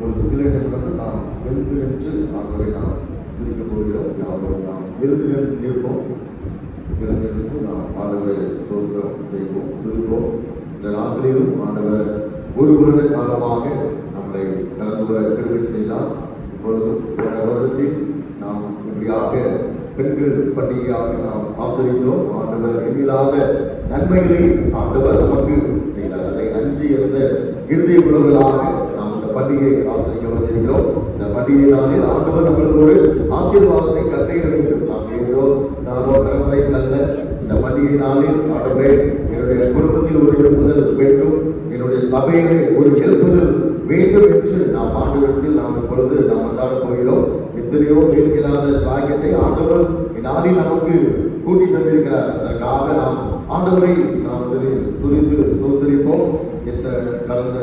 ஒரு சில நிமிடங்கள் நாம் எழுந்து நின்று ஆண்டவரை நாம் துதிக்க போகிறோம். யாரும் நாம் எழுந்து நிற்போம். எழுந்திருந்து நாம் ஆண்டவரை சோதனம் செய்வோம், துதிப்போம். இந்த நாட்களிலும் ஆண்டவர் ஒரு வருட காலமாக நம்மளை கடந்து வர கிருபை செய்தார். இப்பொழுதும் போன வருடத்தில் நாம் இப்படியாக பெண்கள் பண்டிகையாக நாம் ஆசிரியத்தோம். ஆண்டவர் எண்ணில்லாத நன்மைகளை ஆண்டவர் நமக்கு செய்தார். அதை நன்றி இருந்த இறுதிய உறவுகளாக நாம் இந்த பண்டிகையை ஆசிரிக்க வந்திருக்கிறோம். இந்த பண்டிகை நாளில் ஆண்டவர் நம்மளுக்கு ஒரு ஆசீர்வாதத்தை கட்டளையிட வேண்டும். நாம் ஏதோ நாமோ கடவுளை அல்ல. இந்த பண்டிகை நாளில் ஆண்டவரே என்னுடைய குடும்பத்தில் ஒரு எழுப்புதல் வேண்டும், என்னுடைய சபையிலே ஒரு எழுப்புதல் வேண்டும் என்று நாம் ஆண்டவரிடத்தில் நாம் இப்பொழுது நாம் கொண்டாட போகிறோம். எத்தனையோ பேர்கில்லாத சாகியத்தை ஆண்டவர் இந்நாளில் நமக்கு கூட்டி தந்திருக்கிறார். அதற்காக நாம் ஆண்டவரை நாம் துதித்து சோதரிப்போம். கடந்த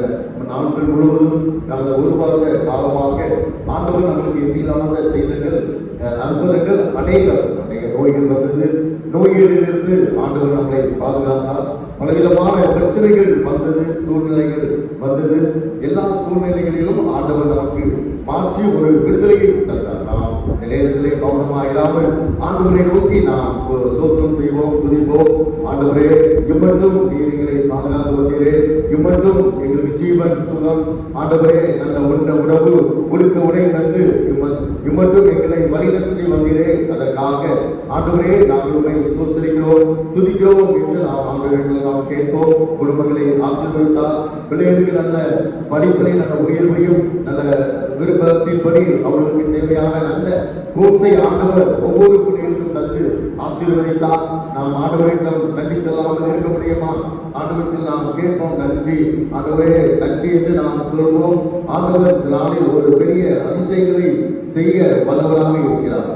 நாட்கள் முழுவதும் கடந்த ஒரு வருட காலமாக ஆண்டவர் நம்மளுக்கு எவ்விதமான செய்திகள் அற்புதங்கள் அநேக நோய்கள் வந்தது. நோய்களிலிருந்து ஆண்டவர் நம்மளை பாதுகாத்தார். பலவிதமான பிரச்சனைகள் வந்தது, சூழ்நிலைகள் வந்தது. எல்லா சூழ்நிலைகளிலும் ஆண்டவர் நமக்கு மாற்றி ஒரு விடுதலையை தந்தார். நாம் இந்த நேரத்திலே கவனமாயிராமல் ஆண்டவரை நோக்கி நாம் சோசனம் செய்வோம், துதிப்போம். ஆண்டவரே, இம்மட்டும் நீர் எங்களை பாதுகாத்து வந்தீரே, இம்மட்டும் எங்களுக்கு ஜீவன் சுகம், ஆண்டவரே நல்ல உணவு உடுக்க உடை தந்து இம்மட்டும் எங்களை வழிநடத்தி வந்தீரே, அதற்காக ஆண்டவரே நாங்கள் உண்மை சோசரிக்கிறோம், துதிக்கிறோம் என்று நாம் ஆண்டவர்கள் நாம் கேட்போம். குடும்பங்களை ஆசீர்வதித்தார். பிள்ளைகளுக்கு நல்ல படிப்பிலே நல்ல உயர்வையும் நல்ல விருப்பத்தின்படி அவர்களுக்கு தேவையான நல்ல கோர்ஸை ஆண்டவர் ஒவ்வொரு பிள்ளைகளுக்கும் தந்து ஆசீர்வதித்தார். நாம் ஆண்டவரிடம் நன்றி செல்லாமல் இருக்க முடியுமா? ஆண்டவரிடத்தில் நாம் கேட்போம், நன்றி ஆண்டவரே, நன்றி என்று நாம் சொல்வோம். ஆண்டவர் நாளில் ஒரு பெரிய அதிசயங்களை செய்ய வல்லவராக இருக்கிறார்.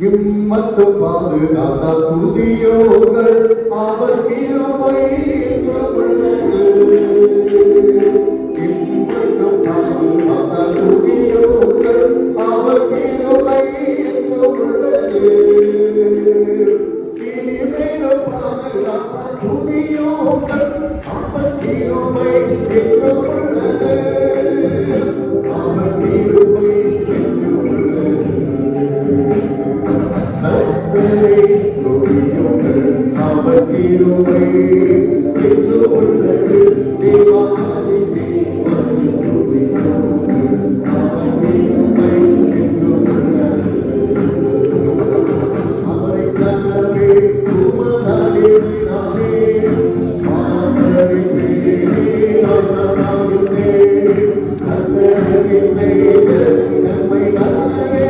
இம்மட்டும் பாதுகாத்த துதியோர்கள் அவர் கிருபை என்றும் உள்ளது. இம்மட்டும் பாதுகாத்த துதியோர்கள் அவர் கிருபை என்றும் உள்ளது. இனிமேலும் பாதுகாத்த துதியோர்கள் அவர் கிருபை என்றும் உள்ளது. அவர் கிருபை என்றும் உள்ளது. அவர் கிருபை என்று உள்ளது. தேவாதி தேவன் அவர் கிருபை என்று உள்ளது. அவரை தன்னவே உமதானே நானே மாதரை பிடினே நானாகுமே கர்த்தரே செய்த நன்மை நன்மையே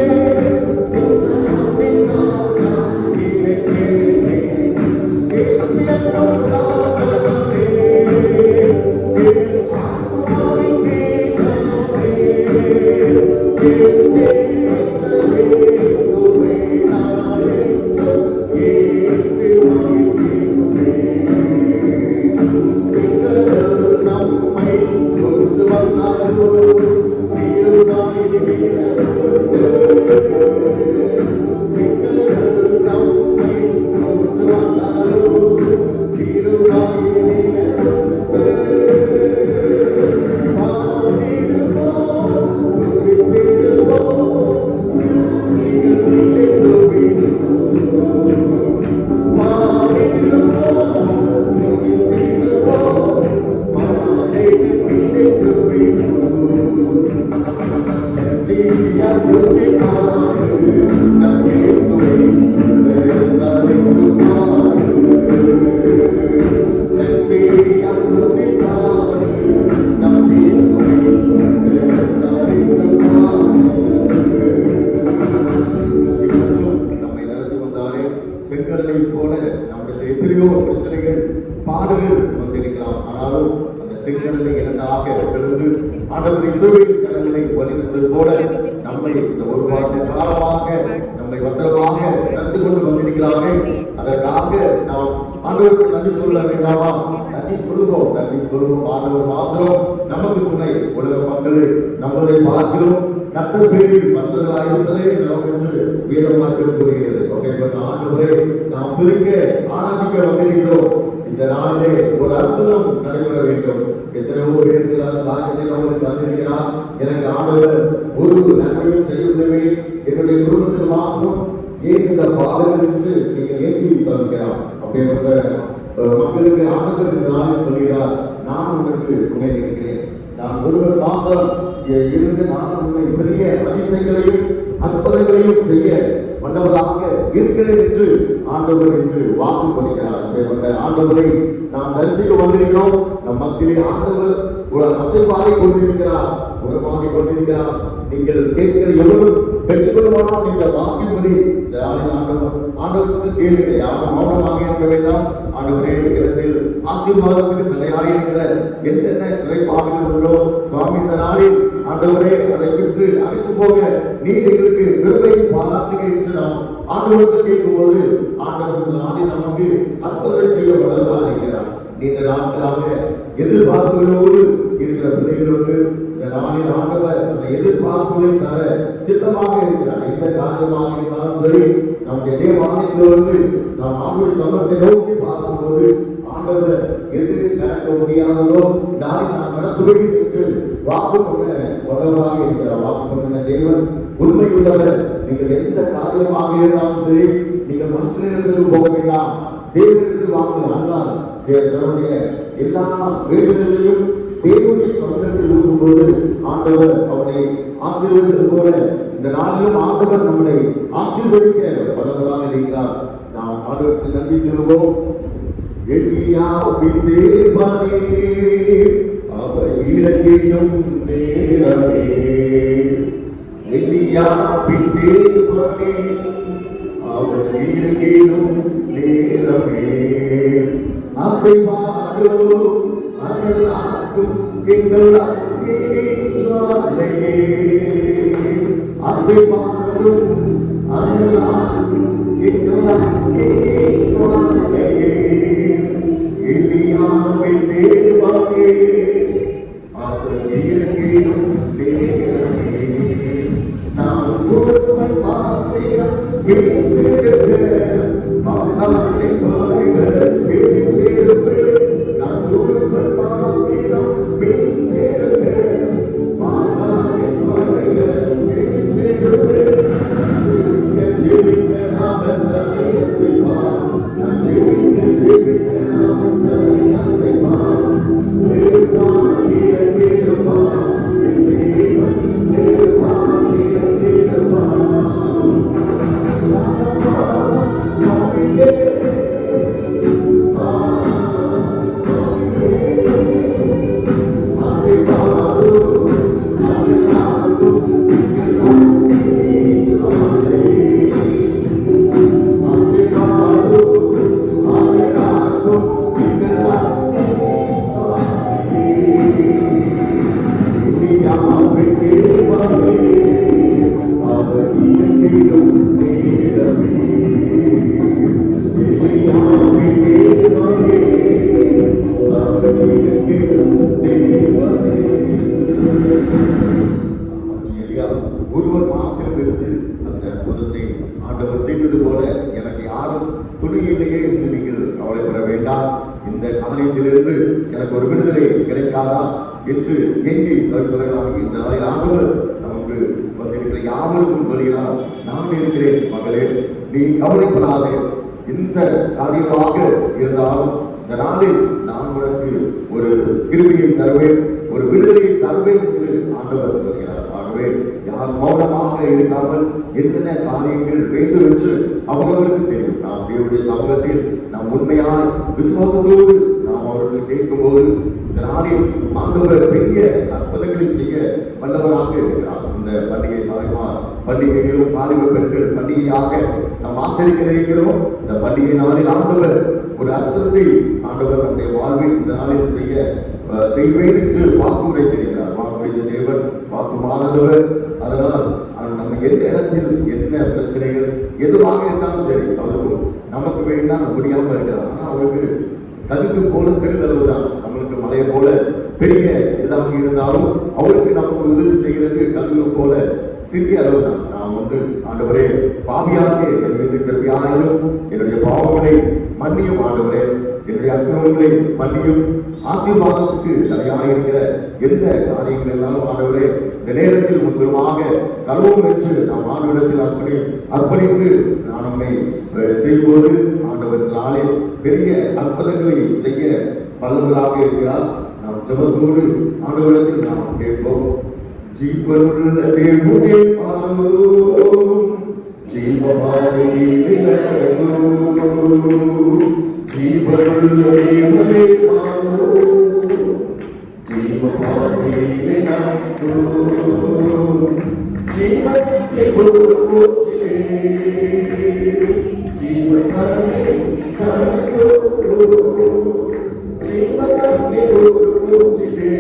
பாடுகள் வந்திருக்கலாம். ஆனாலும் அந்த செங்கடலை இரண்டாக பிளந்து ஆண்டவர் இஸ்ரவேல் ஜனங்களை வழிநடத்தது போல நம்மை இந்த ஒரு வார காலமாக நம்மை பத்திரமாக நடந்து கொண்டு வந்திருக்கிறார்கள். அதற்காக நாம் ஆண்டவருக்கு நன்றி சொல்ல வேண்டாமா? நன்றி சொல்லுவோம். ஆண்டவர் மாத்திரம் நமக்கு துணை. உலக மக்கள் நம்மளை பார்க்கிறோம் கர்த்தர் பேரில் மற்றவர்களாக இருந்ததே நலம் என்று வேதமாக கூறுகிறது. அப்படிப்பட்ட ஆண்டவரை நாம் துதிக்க ஆராதிக்க வந்திருக்கிறோம். இந்த நாளிலே ஒரு அற்புதம் நடைபெற வேண்டும். எத்தனையோ பேர்கள் சாயத்தை நம்மளுக்கு தந்திருக்கிறார். எனக்கு ஆண்டவர் ஒரு நன்மையும் செய்யவில்லை, என்னுடைய குடும்பத்தில் மாத்திரம் ஏன் இந்த பாவங்கள் என்று நீங்கள் ஏற்றி தந்திருக்கிறார். அப்படிப்பட்ட மக்களுக்கு ஆண்டவர் இந்த நாளில் சொல்கிறார், நான் உங்களுக்கு துணை நிற்கிறேன். நான் ஒருவர் மாத்திரம் இருந்து நான் உண்மை பெரிய அதிசயங்களையும் அற்புதங்களையும் செய்ய வல்லவராக இருக்கிறேன் என்று ஆண்டவர் என்று வாக்கு கொடுக்கிறார். ஆண்டவரை நாம் தரிசிக்க வந்திருக்கிறோம். நம் மத்தியிலே ஆண்டவர் அசைவாடி கொண்டிருக்கிறார், உரமாடி கொண்டிருக்கிறார். நீங்கள் கேட்கிற எவரும் பெற்றுக்கொள்வான் என்ற வாக்கின்படி ஆண்டவருக்கு கேளுங்க. யாரும் மௌனமாக இருக்க வேண்டாம். ஆண்டவரே இடத்தில் ஆசீர்வாதத்துக்கு தடையாயிருக்கிற என்னென்ன குறைபாடுகள் உள்ளோ சுவாமி இந்த நாளில் ஆண்டவரே அதை பெற்று அழைத்து போக நீர் எங்களுக்கு கிருபை பாராட்டுக என்று நாம் ஆண்டவருக்கு கேட்கும் போது ஆண்டவர் நாளில் நமக்கு அற்புதத்தை செய்ய வல்லவராக இருக்கிறார். நீண்ட நாட்களாக எதிர்பார்ப்புகளோடு இருக்கிற பிள்ளைகளோடு இந்த நாளில் ஆண்டவர் அந்த எதிர்பார்ப்புகளை தர சித்தமாக இருக்கிறார். எந்த காரியமாக இருந்தாலும் சரி, நம்முடைய தேவாலயத்திலிருந்து நாம் ஆண்டவருடைய சமூகத்தை நோக்கி பார்க்கும்போது ஆண்டவர் எது நடக்க முடியாததோ நாளை நாம் நடத்துவேன் என்று வாக்கு பண்ண வல்லவராக இருக்கிறார். வாக்கு பண்ணின தேவன் உண்மையுள்ளவர். நீங்கள் எந்த காரியமாக இருந்தாலும் சரி, நீங்கள் மனுஷனிடத்திற்கு போக வேண்டாம், தேவனிடத்தில் வாங்க. ஆனால் தன்னுடைய எல்லா வேண்டுதலையும் தேவனுடைய சமூகத்தில் ஊற்றும்போது ஆண்டவர் அவனை ஆசீர்வதித்தது போல இந்த நாளிலும் ஆண்டவர் நம்மை ஆசீர்வதிக்க வல்லவராக இருக்கிறார். நாம் ஆண்டவருக்கு நன்றி சொல்லுவோம். எலியாவின் தேவனே அவர் இறங்கிடும் நேரமே, எலியாவின் தேவனே அவர் இறங்கிடும் நேரமே, அசைவாடும் அருளாட்டும் எங்கள் அங்கேற்றாலே, அசைவாடும் அருளாட்டும் எங்கள் அங்கேற்றாலே, எலியாவின் தேவனே அவர் இறங்கிடும் நேரமே, நான் ஒருவன் பார்த்திடம் கேட்டிருக்க மகானை பாருங்கள் கேட்டிருக்க, நான் ஒருவன் பார்த்திடம் கேட்டிருக்க மகானை பாருங்கள் கேட்டிருக்க, ஜெயிக்க அவன் செய்வான், நான் ஜெயிக்க அவன் செய்வான், தேவான் இறங்கிடுவான், தேவன் தேவான் இறங்கிடுவான். ஒருவர் மாத்திரம் இருந்து அந்த அற்புதத்தை ஆண்டவர் செய்தது போல எனக்கு யாரும் துணை இல்லையே என்று நீங்கள் கவலைப்பட வேண்டாம். இந்த காரியத்திலிருந்து எனக்கு ஒரு விடுதலை கிடைக்காதா என்று எங்கி தவிர்ப்பவர்களாக இந்த நாளில் ஆண்டவர் நமக்கு வந்திருக்கிற யாவருக்கும் சொல்கிறார், நான் இருக்கிறேன் மகளே, நீ கவலைப்படாதே. இந்த காரியமாக இருந்தாலும் இந்த நாளில் நான் உனக்கு ஒரு கிருபையை தருவேன், ஒரு விடுதலையை தருவேன் என்று ஆண்டவர் சொல்கிறார். ஆகவே யார் மௌனமாக இருக்காமல் என்னென்ன காரியங்கள் வேண்டும் என்று அவர்களுக்கு தெரியும். நாம் தேவனுடைய சமூகத்தில் நாம் உண்மையான விசுவாசத்தோடு நாம் அவர்கள் கேட்கும் போது இந்த நாளில் ஆண்டவர் பெரிய அற்புதங்களை செய்ய வல்லவராக இருக்கிறார். இந்த பண்டிகை தாய்மார் பண்டிகைகளும் வாலிப பெண்கள் பண்டிகையாக நாம் ஆசரிக்க நினைக்கிறோம். இந்த பண்டிகை நாளில் ஆண்டவர் ஒரு அற்புதத்தை ஆண்டவர் நம்முடைய வாழ்வில் இந்த நாளில் செய்வேன் என்று வாக்குரை தெரிகிறார். வாக்குரைத்த தேவன் வாக்குமானவர். அதனால் நம்ம எந்த இடத்தில் என்ன பிரச்சனைகள் எதுவாக இருந்தாலும் சரி, அவருக்கும் நமக்கு வேண்டாம் முடியாமல் இருக்கிறார். ஆனால் அவருக்கு கடுகு போல சிறிதளவு தான். நம்மளுக்கு மலையை போல பெரிய இதாக இருந்தாலும் அவருக்கு நமக்கு உதவி செய்கிறது கடுகு போல சிறிய அளவு தான். நான் ஆண்டவரே பாவியாக என் மீது கிருபையாயிரும், என்னுடைய பாவங்களை மன்னியும் ஆண்டவரே, என்னுடைய அக்கிரமங்களை மன்னியும், ஆசீர்வாதத்துக்கு தடையாயிருக்கிற எந்த காரியங்கள் இருந்தாலும் ஆண்டவரே இந்த நேரத்தில் முற்றிலுமாக கழுவும் என்று நாம் ஆண்டவரிடத்தில் அர்ப்பணித்து நான் நம்மை செய்யும்போது ஆண்டவர்களாலே பெரிய அற்புதங்களை செய்ய வல்லவராக இருக்கிறார். நாம் ஜெபத்தோடு ஆண்டவரிடத்தில் நாம் கேட்போம். ஜீவனுள்ள தேவனே பாரும், ஜீவபாதையிலே நடக்கும், ஜீவனுள்ள தேவனே பாரும், ஜீவபாதையிலே நடக்கும், ஜீவனை போற்றிலே, ஜீவனை நடக்கும், ஜீவனை போற்றிலே,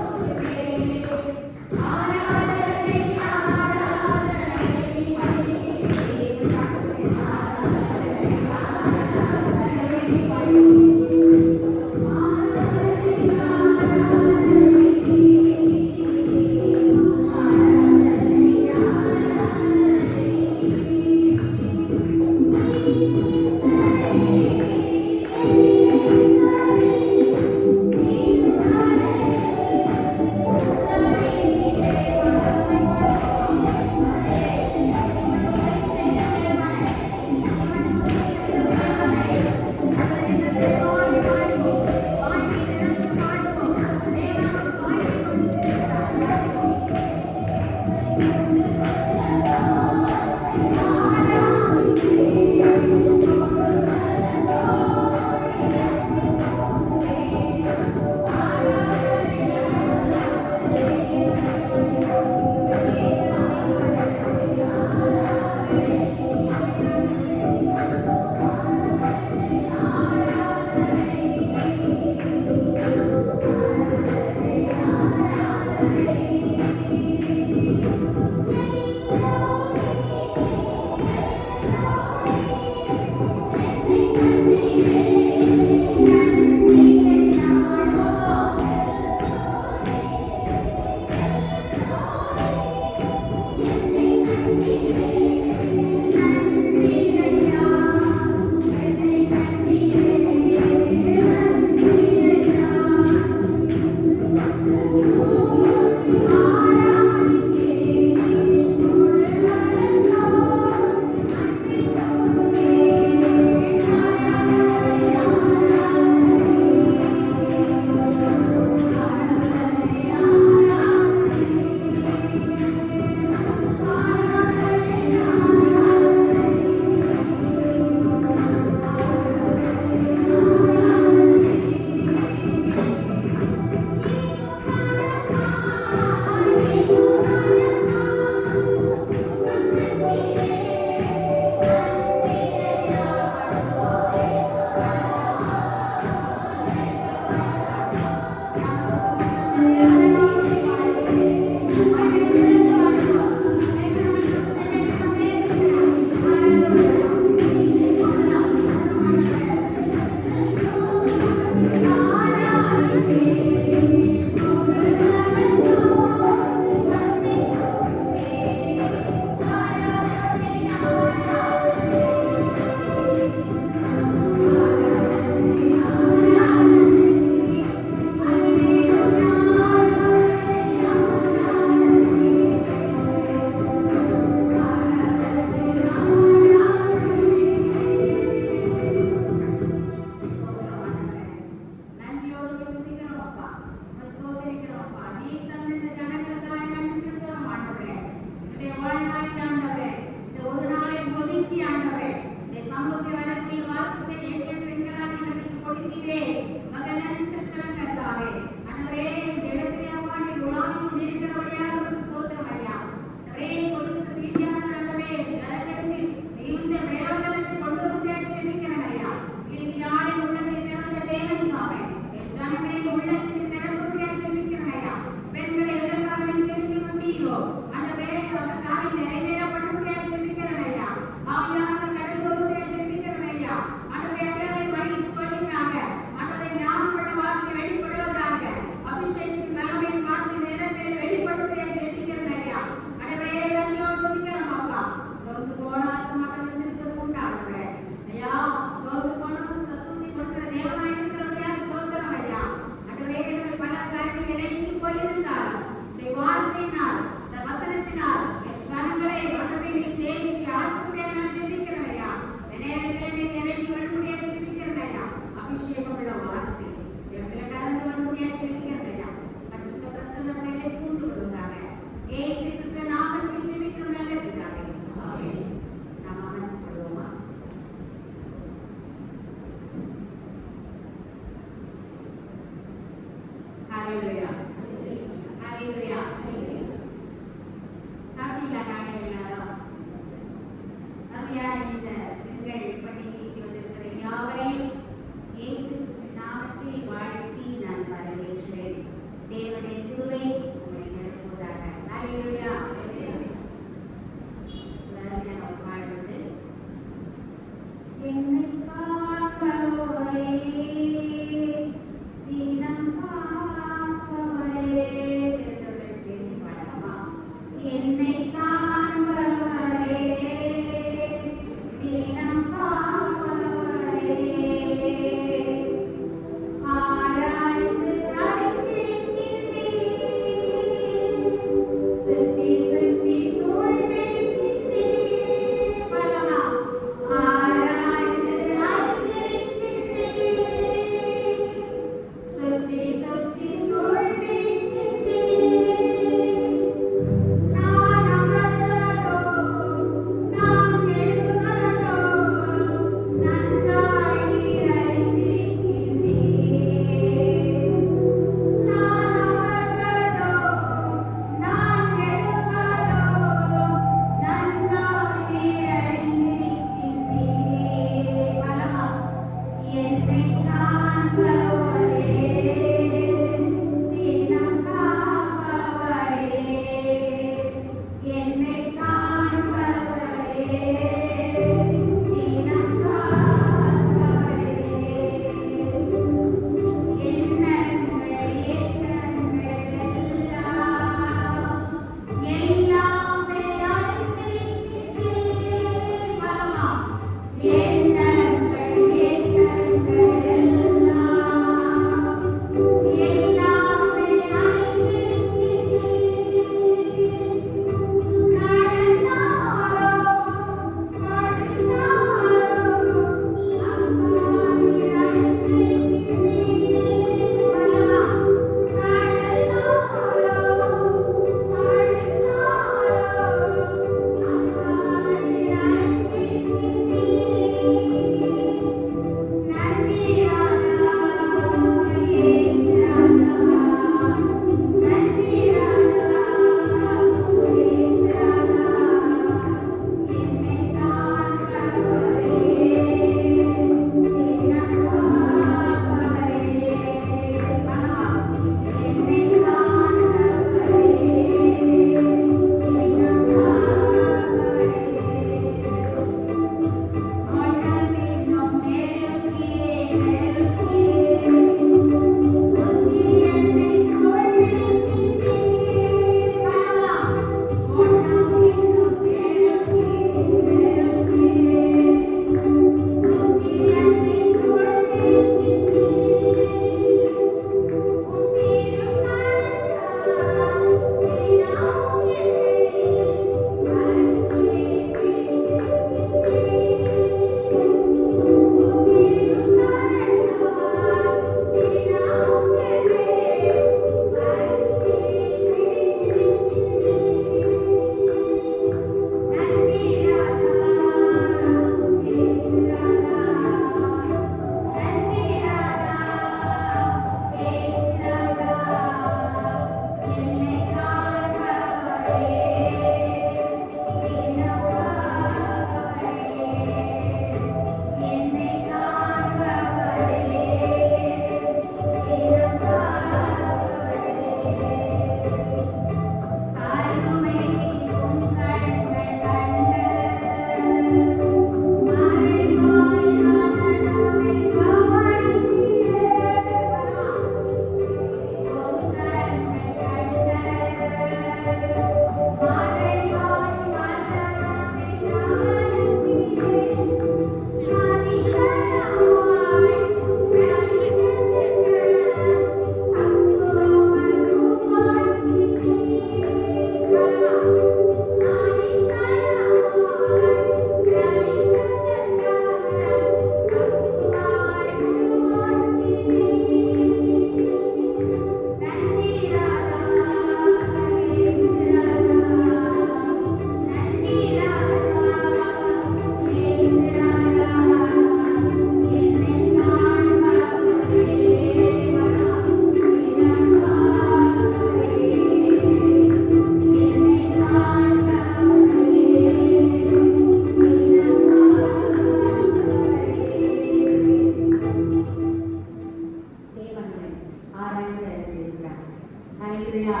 ஹalleluya.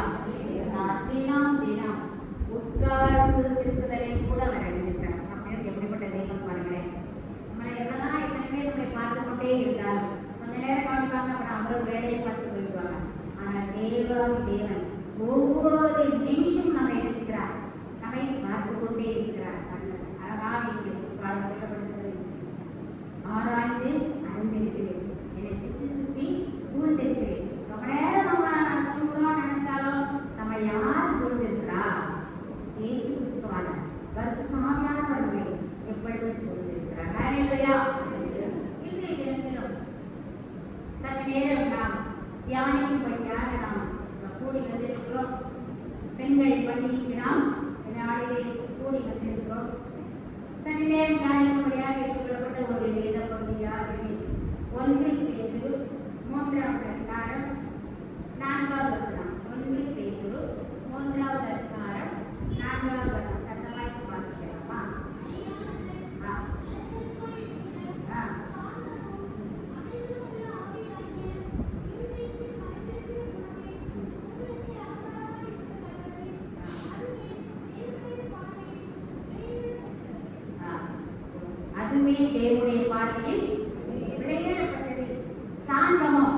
தினம் தினம் உட்கார்ந்து திருக்குதலை கூட அவர் அறிந்திருக்கிறார். அப்படின்னு எப்படிப்பட்ட தெய்வம் பாருங்களேன். நம்மளை என்னதான் எத்தனை பேர் நம்மளை பார்த்து கொண்டே இருந்தாலும் கொஞ்ச நேரம் கவனிப்பாங்க, அப்புறம் அவரோட வேலையை பார்த்து போயிடுவாங்க. ஆனால் தேவன் ஒவ்வொரு நிமிஷம் நம்மை நேசிக்கிறார், நம்மை பார்த்து கொண்டே இருக்கிறார். அழகாக இங்கே சொல்லப்படுகிறது, ஆராய்ந்து அறிந்திருக்கிறேன், என்னை சுற்றி சுற்றி சூழ்ந்திருக்கிறேன். ரொம்ப நேரம் நம்ம தூங்குறோம் நினைச்சாலும் நம்ம யார் சூழ்ந்திருக்கிறா? இயேசு கிறிஸ்துவான பரிசுத்தமான வருகை எப்பொழுதும் சூழ்ந்திருக்கிறார். ஹalleluya. இன்றைய தினத்திலும் சற்று நேரம் நாம் தியானிக்கும்படியாக நாம் கூடி வந்திருக்கிறோம். பெண்கள் பண்டிகைக்கு நாம் இந்த நாளிலே கூடி வந்திருக்கிறோம். சற்று நேரம் தியானிக்கும்படியாக எடுத்துக்கொள்ளப்பட்ட ஒரு வேத பகுதியாக 1 பேதுரு 3வது அதிகாரம் 4வது வசனம். 1 பேதுரு 3வது அதிகாரம் 4வது வசனம். சத்தமாய் வாசிக்கலாமா? அதுவே தேவனுடைய பார்வையில் விளையாடப்பட்டது. சாந்தமும்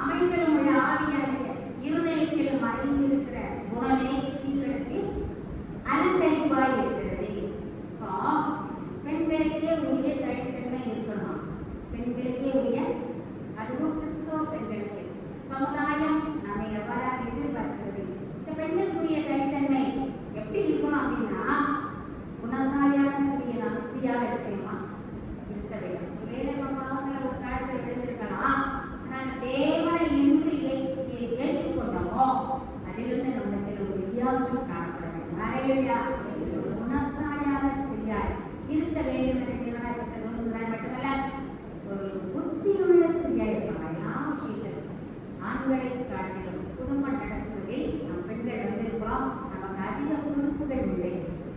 அமைதலும் உள்ள ஆவியாகிய இருதயத்திலும் மறைந்திருக்கிற குணமே ஸ்திரீகளுக்கு அலங்கரிப்பாய் இருக்கிறது. பெண்களுக்கே உரிய தனித்தன்மை இருக்கணும். பெண்களுக்கே உரிய, அதுவும் கிறிஸ்தவ பெண்களுக்கு சமுதாயம் நம்மை எவ்வாறாக எதிர்பார்க்கிறது. இந்த பெண்களுக்குரிய தனித்தன்மை எப்படி இருக்கணும் அப்படின்னா, குணசாலியான ஸ்திரீயாக செய்யமா இருக்க வேண்டும். வேற பாவங்களை ஒரு காலத்தில் விழுந்திருக்கலாம், ஆனால் தேவனை என்று ஏற்றுக்கொண்டோமோ அதிலிருந்து நம்மளுக்கு ஒரு வித்தியாசம் காணப்பட வேண்டும். ஹalleluya. ஒரு குணசாலியான ஸ்திரீயாய் இருக்க வேண்டும் என்று தேவனாய் விரும்புகிறார். மட்டுமல்ல, ஒரு புத்தியுள்ள ஸ்திரீயாய் இருக்கலாம். எல்லா விஷயத்திலும் ஆண்களை காட்டிலும் குடும்பம் நடத்துவதில் நம் பெண்கள் வந்திருக்கிறோம். நமக்கு அதிக பொறுப்புகள் உண்டு,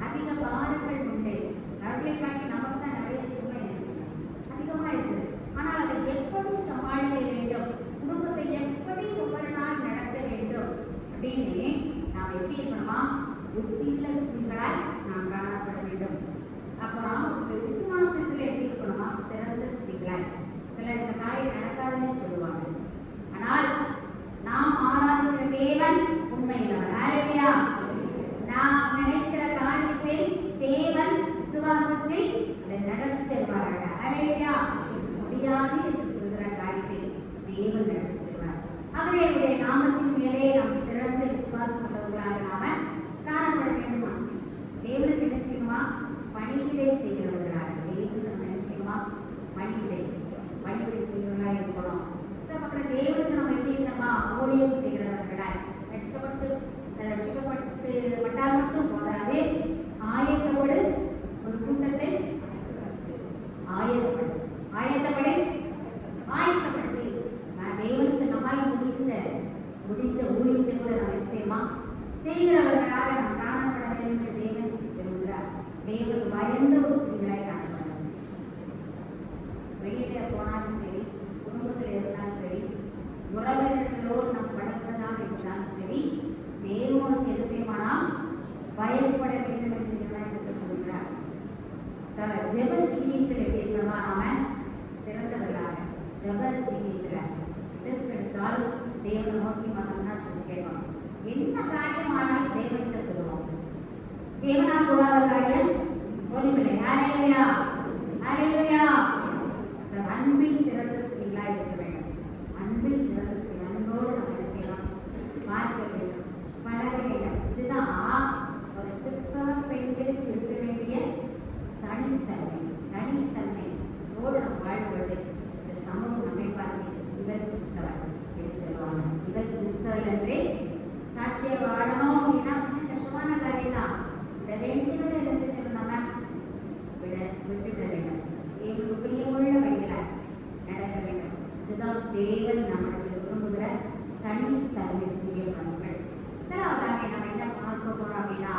அதிக பாரங்கள் உண்டு. அவர்களை காட்டி நமக்கு தான் நிறைய சுமை அதிகமா இருக்குது. ஆனால் அதை எப்படி சமாளிக்க வேண்டும், குடும்பத்தை எப்படி ஒவ்வொரு நாள் நடத்த வேண்டும் அப்படின்னு நாம் எப்படி இருக்கணுமா? புத்தியுள்ள ஸ்திரீகளாய் நாம் காணப்பட வேண்டும். அப்புறம் விசுவாசத்தில் எப்படி இருக்கணுமா? சிறந்த ஸ்திரீகளாய். சில இந்த காரியம் நடக்காதுன்னு சொல்லுவாங்க, ஆனால் நாம் ஆராதிக்கிற தேவன் உண்மையிலவர். ஹalleluya. நாம் நினைக்கிற காரியத்தை தேவன் விசுவாசத்தில் அதை நடத்தி தருவார்கள். ஹalleluya. முடியாது என்று சொல்கிற காரியத்தை தேவன் நடத்தி தருவார். அவருடைய நாமத்தின் மேலே நாம் சிறந்த விசுவாசம் உள்ளவர்களாக நாம காணப்பட வேண்டுமா? தேவனுக்கு என்ன செய்யணுமா? பணிவிடை செய்கிறவர்களாக. தேவனுக்கு நம்ம என்ன செய்யணுமா? பணிவிடை செய்கிறவர்களாக இருக்கணும். அப்புறம் தேவனுக்கு நம்ம எப்படி இருக்கணுமா? ஊழியம் செய்கிறவர்களாய். ரட்சிக்கப்பட்டால் மட்டும் போதாது, ஆயத்தப்படு, ஒரு கூட்டத்தை ஆயத்தப்படு நான் தேவனுக்கு நம்மால் முடிந்த ஊழியத்தை கூட நாம் நிச்சயமா செய்கிறவர்களாக நாம் காணப்பட வேண்டும் என்று தேவன் விரும்புகிறார். தேவனுக்கு பயந்த ஒரு ஸ்திரீகளாய் காணப்பட வேண்டும். வெளியில போனாலும் சரி, குடும்பத்தில் இருந்தாலும் சரி, உறவினர்களோடு நாம் பழகுவதாக இருந்தாலும் சரி, தேவனுக்கு என்ன செய்யமானா பயப்பட வேண்டும் என்று சொல்கிறார். ஜெப ஜீவியத்தில் எப்படி இருக்கணுமா? நாம சிறந்தவர்களாக ஜெப ஜீவியத்தில் எதற்கெடுத்தால் தேவனை நோக்கி மகன்னா சொல்லி கேட்கணும். என்ன காரியமானாலும் தேவன்கிட்ட சொல்லுவோம். தேவனால் கூடாத காரியம் ஒன்றுமில்லை. ஹalleluya. ஹalleluya. அன்பில் சிறந்த ஸ்திரீகளாய் இருக்க வேண்டும். அன்பில் சிறந்த ஸ்திரீ, அன்போடு நம்ம என்ன செய்யணும்? பார்க்க வேண்டும், பழக வேண்டும். இதுதான் ஒரு கிறிஸ்தவ பெண்களுக்கு இருக்க வேண்டிய தனித்தன்மை. ஓடு நம்ம வாழ்வது இந்த சமூகம் நம்மை பார்த்து இவர் கிறிஸ்தவர் என்று சொல்லுவாங்க. இவர் கிறிஸ்தவர் என்றே சாட்சியை வாழணும் அப்படின்னா கொஞ்சம் கஷ்டமான காரியம் தான். இந்த ரெண்டு என்ன செஞ்சிருந்தாங்க? விட்டுட வேண்டும். தேவனுக்கு பிரியமுள்ள வழிகளை நடக்க வேண்டும். இதுதான் தேவன் நம்மளுக்கு விரும்புகிற தனித்தன்மைக்குரிய பண்புகள். முதலாவதாக நம்ம என்ன பார்க்க போறோம் அப்படின்னா,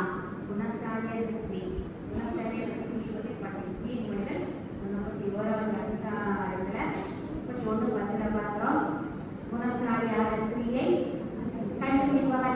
குணசாலியான ஸ்திரீ. குணசாலியான ஸ்திரீ சொல்லி நீதிமொழிகள் 31வது அதிகாரத்துல 31:10 பார்க்கிறோம். குணசாலியான ஸ்திரீயை கண்டுபிடிப்பவர்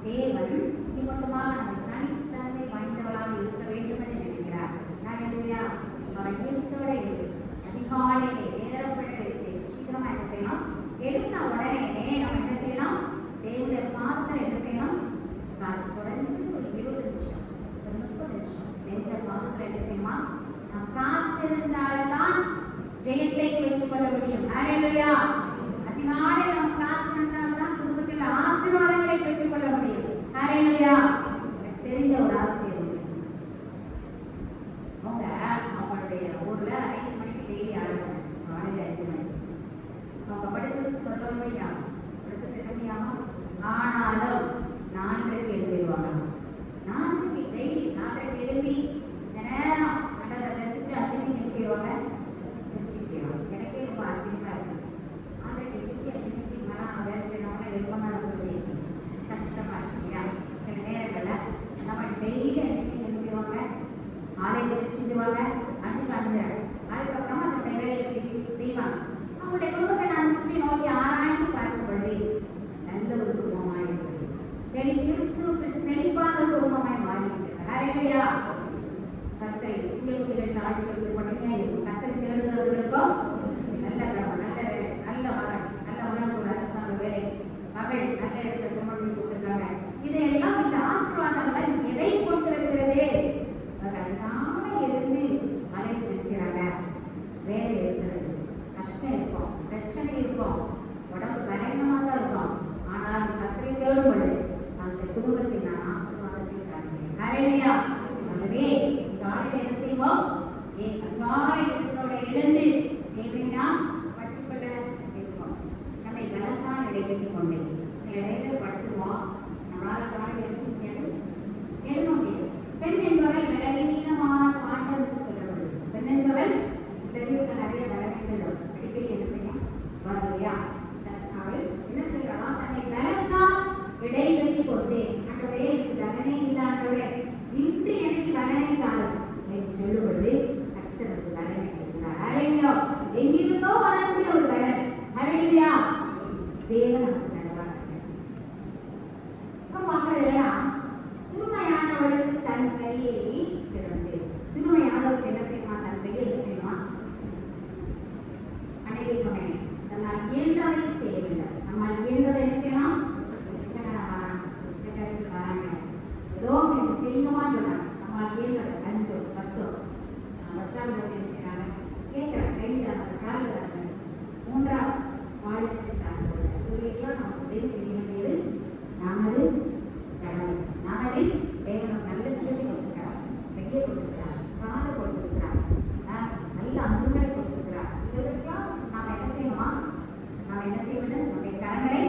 தேவன் இம்மட்டுமாக நம்மை தனித்தன்மை வாய்ந்தவளாக இருக்க வேண்டும் என்று நினைக்கிறார். ஹல்லேலூயா. அவன் இருட்டோட இருக்கு, அதிகாலையிலே நேரப்பட இருக்கு, சீக்கிரமா என்ன செய்யணும், எடுத்த உடனே நம்ம என்ன செய்யணும், தேவனுடைய பாத்திரம் என்ன செய்யணும், குறைஞ்சு ஒரு 20 நிமிஷம், ஒரு 30 நிமிஷம் தேவனுடைய பாத்திரம் என்ன செய்யணுமா, நாம் காத்திருந்தால்தான் ஜெயத்தை பெற்றுக் கொள்ள முடியும். ஹல்லேலூயா. அதிகாலை நாம் காத்திருந்தால்தான் குடும்பத்தில் ஆசீர்வாதங்களை பெற்றுக் கொள்ள முடியும். ஹல்லேலூயா. தெரிந்த ஒரு ஆசிரியர் அவங்க அவங்களுடைய ஊர்ல 5 மணிக்கு டெய்லி ஆடுவாங்க, காலையில் 5 மணிக்கு. அவங்க படுக்கிறதுக்கு 9 மணி ஆகும், படுக்கிறதுக்கு மணி ஆகும். ஆனாலும் 4:30 எழுந்திருவாங்க. 4:30 டெய்லி 4:30 எழுப்பி நேரம் கடலை ரசிச்சு 5 மணிக்கு எழுப்பிடுவாங்க, செஞ்சுட்டு எனக்கே ரொம்ப ஆச்சரியமா இருக்கு. 4:30 எழுப்பி 5 மணிக்கு மரம் வேலை செய்யறவங்க எழுப்பாம நமக்கு கஷ்டமா இருக்கு இல்லையா? சில நேரங்களில் நம்ம டெய்லி 5 மணிக்கு எழுப்பிடுவாங்க, ஆலயத்தை செஞ்சுவாங்க, 5:05. அதுக்கப்புறமா தன்னுடைய வேலையை செய்வாங்க. அவங்களுடைய குடும்பத்தை நான் சுற்றி நோக்கி ஆராய்ந்து பார்க்கும் பொழுது நல்ல ஒரு குடும்பமாய் இருக்கிறது, கிறிஸ்துவுக்கு செழிப்பான குடும்பமாய் மாறி இருக்கிறது. ஹல்லேலூயா. கர்த்தரை சிங்கக்குட்டிகள் ஆட்சிக்கு மட்டுமே இருக்கும். கர்த்தரை தேடுகிறவர்களுக்கும் நல்ல கணவன், நல்ல வேலை, நல்ல மகன், நல்ல மகனுக்கு ஒரு அரசாங்க வேலை, மகள் நல்ல இடத்துல திருமணம் கொடுத்துருக்காங்க. இதையெல்லாம் இந்த ஆசீர்வாதங்கள் எதை கொண்டு வருகிறது? அதிகாலை எழுந்து மலைக்கு பேசுகிறாங்க, வேலை இருக்கிறது, கஷ்டம் இருக்கும், பிரச்சனை இருக்கும், உடம்பு பலகீனமாக தான் இருக்கும். ஆனால் கர்த்தரை தேடும் பொழுது அந்த குடும்பத்தில் நான் ஆசீர்வாதத்தை காண்கிறேன். ஹல்லேலூயா. ஆகவே காலையில் என்ன செய்வோம், அதிகாலை எழுந்து தேவை நாம் பற்றுக்கொள்ள இருப்போம். நம்மை பலத்தால் இடைக்கட்டி கொண்டு சில வேலைகள் படுத்துவோம், நம்மளால் காலையில் என்ன செய்யாது, எழுத முடியாது. பெண் என்பவள் பலவீனமான பாட்டம் என்று சொல்லப்படுது. பெண் என்பவள் சரீரத்தில் நிறைய பலவீனம் அடிக்கடி என்ன செய்யும், வரும் இல்லையா? அவள் என்ன செய்யலாம், தன்னை பலத்தால் இடைவெளி கொண்டு ஆண்டவரே எனக்கு பலனே இல்லாதவரே இன்று எனக்கு பலனை தாரும் என்று சொல்லுவது கர்த்தருக்கு பலனை கொடுக்கிறார். ஹல்லேலூயா. எங்கிருந்தோ வரக்கூடிய ஒரு பலன். ஹல்லேலூயா. தேவன் நமக்கு தருவார். பார்க்கறதுனா சிறுமையானவளுக்கு தன் கையை திறந்து, சிறுமையானவருக்கு என்ன செய்யணுமா, தன் கையை என்ன செய்யணுமா, அன்னைக்கு சொன்னேன், நம்மால் இயன்றதை செய்ய வேண்டும். நம்மால் இயன்றதை என்ன செய்யலாம், வராங்க ஏதோ செய்யணுமான்னு சொல்றாங்க. நம்மால் இயன்றதை 5 10 வருஷாந்திரத்தை என்ன செய்யறாங்க, கேட்கறாங்க, கையில் காலில் 3ஆம் வாலிபத்தை சார்ந்தவர்கள் இவர்களுக்கெல்லாம் நாம் உதவி செய்ய வேண்டியது நமது கடமை. நமது தேவன் நல்ல சுழற்சி கொடுத்துருக்கிறார், கையை கொடுத்துருக்கிறார், காலை கொடுத்துருக்கிறார், நல்ல அங்குகளை கொடுத்துருக்கிறார். இதற்கெல்லாம் நாம் என்ன செய்யணுமா, நாம் என்ன செய்ய வேண்டும், நம்முடைய கரங்களை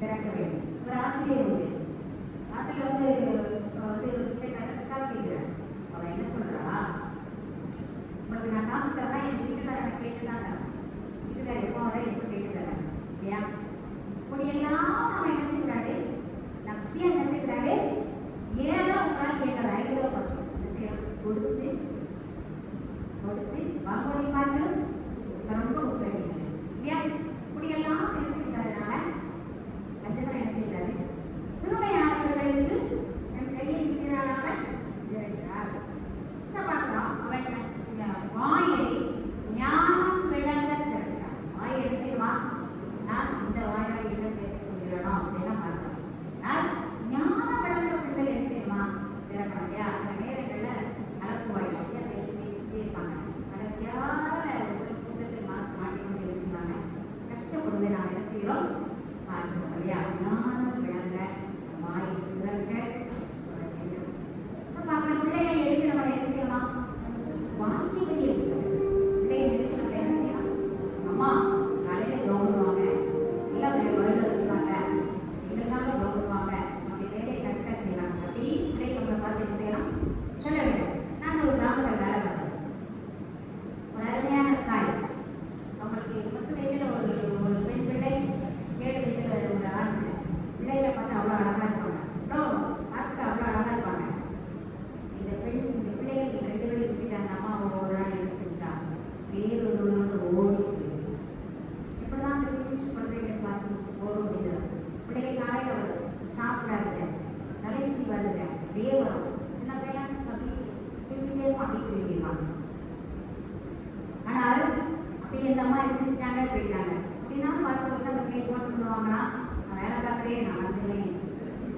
திறக்க வேண்டும். ஒரு ஆசிரியர் உண்டு, ஆசிரியர் காசு கேட்கிறார். அவன் என்ன சொல்றா, உங்களுக்கு நான் காசு தரேன், என் வீட்டுக்காரனை கேட்டு தான் தரேன், வீட்டுக்காரர் எப்போ வர எப்போ கேட்டு தரேன் இல்லையா? இப்படியெல்லாம் நம்ம என்ன செய்யக்கூடாது, நம்பியா என்ன செய்யக்கூடாது, ஏதோ உங்களால் கேட்கறது 5 10 என்ன செய்யணும், கொடுத்து வாங்குவதைப்பார்கள் ரொம்ப முக்கியம் இல்லையா? இப்படியெல்லாம் என்ன செய்யக்கூடாதுனால அஞ்சனை என்ன செய்யக்கூடாது, சிறுமையானவர்களுக்கு என் கையை சீரானாமல் இருக்கிறார். பார்க்கலாம், அவன் வாயை ஞானம் விளங்க திறக்கிறார். வாயை என்ன செய்வான், நான் இந்த வாயால் என்ன பேச போகிறோம் அப்படின்னா பார்க்கலாம். வரும். சின்ன பையன் அப்படி சொல்லிட்டே இருக்கும், அப்படியே தூங்கிடுவாங்க. ஆனால் அப்படி இந்த அம்மா என்ன செஞ்சுட்டாங்க, போயிட்டாங்க. அப்படின்னா பார்த்து அந்த பிள்ளை ஃபோன் பண்ணுவாங்களா, நான் வேலை பார்க்குறேன், நான் வந்துடுவேன்,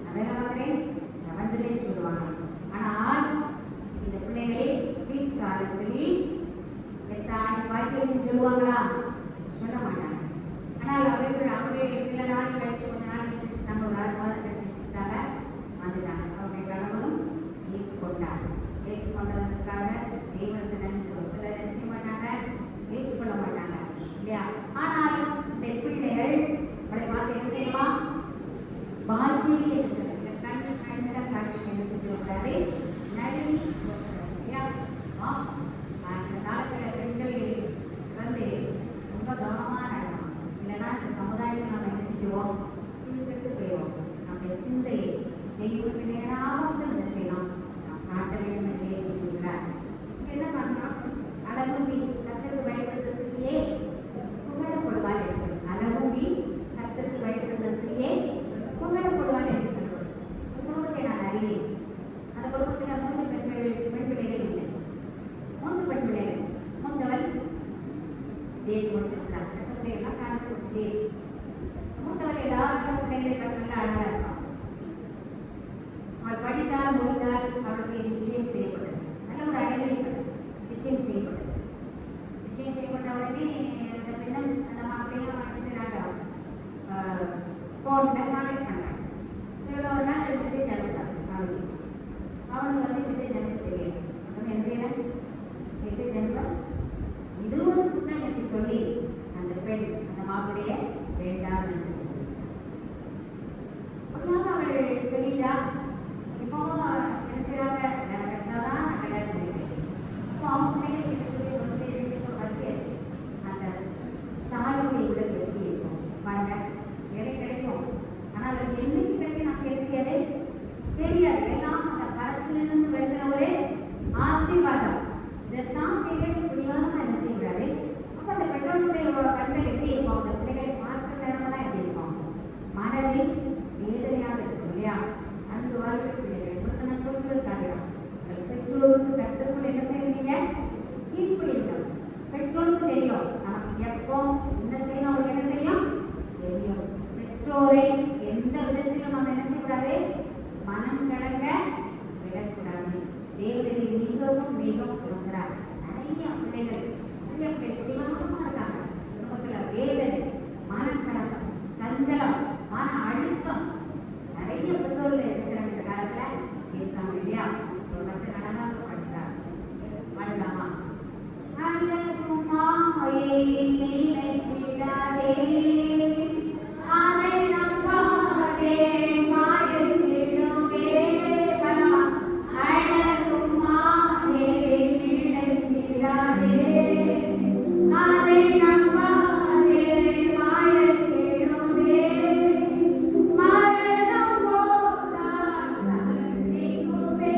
நான் வேலை பார்க்குறேன், நான் வந்துடுவேன்னு சொல்லுவாங்க. ஆனால் இந்த பிள்ளைகள் வீட்டுக்காரத்தில் எத்தான் பாக்கியம் சொல்லுவாங்களா, சொல்ல மாட்டாங்க. ஆனால் அவரே சில நாள் கழிச்சு, கொஞ்ச நாள் கழிச்சுட்டாங்க, ஒரு 6 மாதம் கழிச்சுட்டாங்க, வந்துட்டாங்க. அவருடைய கணவரும் ஏற்றுக்கொண்டார். ஏற்றுக்கொண்டதற்காக தெய்வனுக்கு நன்றி சொல்லுவோம். சிலர் என்ன செய்ய மாட்டாங்க, ஏற்றுக்கொள்ள மாட்டாங்க இல்லையா? ஆனால் இந்த பிள்ளைகள் அவரை பார்த்து என்ன செய்யணுமா, பாக்கியம் என்று சொல்லுங்க. கண்ணிடம் காட்சி என்ன செஞ்சிடக்கூடாது, நடுவி இல்லையா? அந்த காலத்தில் பெண்கள் வந்து ரொம்ப கவனமாக நடக்கணும். இல்லைன்னா இந்த சமுதாயத்தில் நம்ம என்ன செஞ்சுவோம், சீர்கெட்டு போயிடுவோம். நம்முடைய சிந்தையை தெய்வத்துக்கு நேராக என்ன செய்யணும், நாம் காட்ட வேண்டும் என்று கேட்கிறார். என்ன பண்ணலாம், அழகும்பி கர்த்தருக்கு பயப்படுத்த ஸ்திரியே புகழப்படுவார் என்று சொல்லுவோம். அழகும்பி கர்த்தருக்கு பயப்படுத்த ஸ்திரியே புகழப்படுவார் என்று சொல்லுவோம். ஒரு குடும்பத்தை நான் அறிவேன். அந்த குடும்பத்தில் 3 பெண் பிள்ளைகள் உண்டு. 3 பெண் பிள்ளைகள். மூத்தவன் வேறு கொடுத்திருக்கிறார். மற்ற பிள்ளைகள்லாம் காலத்து குடிச்சிட்டே. மூத்தவன் எல்லாருக்கும் பிள்ளைகளை கற்றுள்ள அழகாக இருப்பான். அவள் படித்தால் முடிந்தால் அவளுக்கு நிச்சயம் செய்யப்பட்டது. நல்ல ஒரு அழகை நிச்சயம் செய்யப்பட்டது. நிச்சயம் செய்யப்பட்ட உடனே அந்த பெண்ணும் அந்த மாப்பிளையும் என்ன செய்கிறாங்க, ஃபோனில் கான்டாக்ட் பண்ணுறாங்க. இவ்வளோ ஒரு நாள் மெசேஜ் அனுப்புறாங்க. அவனுக்கு வந்து மெசேஜ் அனுப்ப தெரியாது. வந்து என்ன செய்யறாங்க, மெசேஜ் அனுப்ப இது ஒரு குற்றம் என்று சொல்லி அந்த பெண் அந்த மாப்பிளைய வேண்டாம் என்று சொல்லி அப்படியாக அவள் சொல்லிட்டா. இப்போ என்ன செய்யறாங்க, வேலை கட்டாதான் நான் கல்யாணம் பண்ணிக்கிறேன். இப்போ அவங்க பிள்ளைங்க சொல்லி வந்து வரிசை அந்த தாயுடைய உடல் எப்படி இருக்கும் பாருங்க, வேலை கிடைக்கும். ஆனால் அது என்னைக்கு கிடைக்கும் நான் பேசியதே தெரியாது. எல்லாம் அந்த கரத்திலிருந்து வருகிற ஒரு ஆசீர்வாதம். இதைத்தான் செய்ய முடியாமல் என்ன செய்யக்கூடாது. அப்போ அந்த பெற்றோருடைய கண்கள் எப்படி இருக்கும், அந்த பிள்ளைகளை பார்க்கிற நேரமெல்லாம் எப்படி இருக்கும், மனதில் வேதனையாக இருக்கும் இல்லையா? அந்த வாழ்க்கை பிள்ளைகளை உங்களுக்கு நான் சொல்லியிருக்காங்க, பெற்றோருக்கு கற்றுக்குள் என்ன செய்வீங்க, கீழ்ப்படியும். பெற்றோருக்கு தெரியும் நமக்கு எப்போ என்ன செய்யணும், அவங்களுக்கு என்ன செய்யும் தெரியும். பெற்றோரை எந்த விதத்திலும் நம்ம என்ன செய்யக்கூடாது, மனம் கடங்க விடக்கூடாது. தேவதை மிகவும் மிகவும் கொடுக்கிறார். நிறைய பிள்ளைகள் குடிமகமாக இருக்காங்க. குடும்பத்தில் வேதனை, மனக்கலக்கம், சஞ்சலம், மன அழுத்தம் நிறைய பெற்றோர்கள் என்ன செய்யறாங்க இந்த காலத்தில் இருக்காங்க இல்லையா? ஒரு பத்து நாளாக படித்தார் பாடலாமா, அதை நம்பாதே மாயத்திடுமே பலமா அழகுமாதே நினைத்திடாதே, அதை நம்பாதே மாயத்திடுமே மரணம் போனால் சந்திக்குமே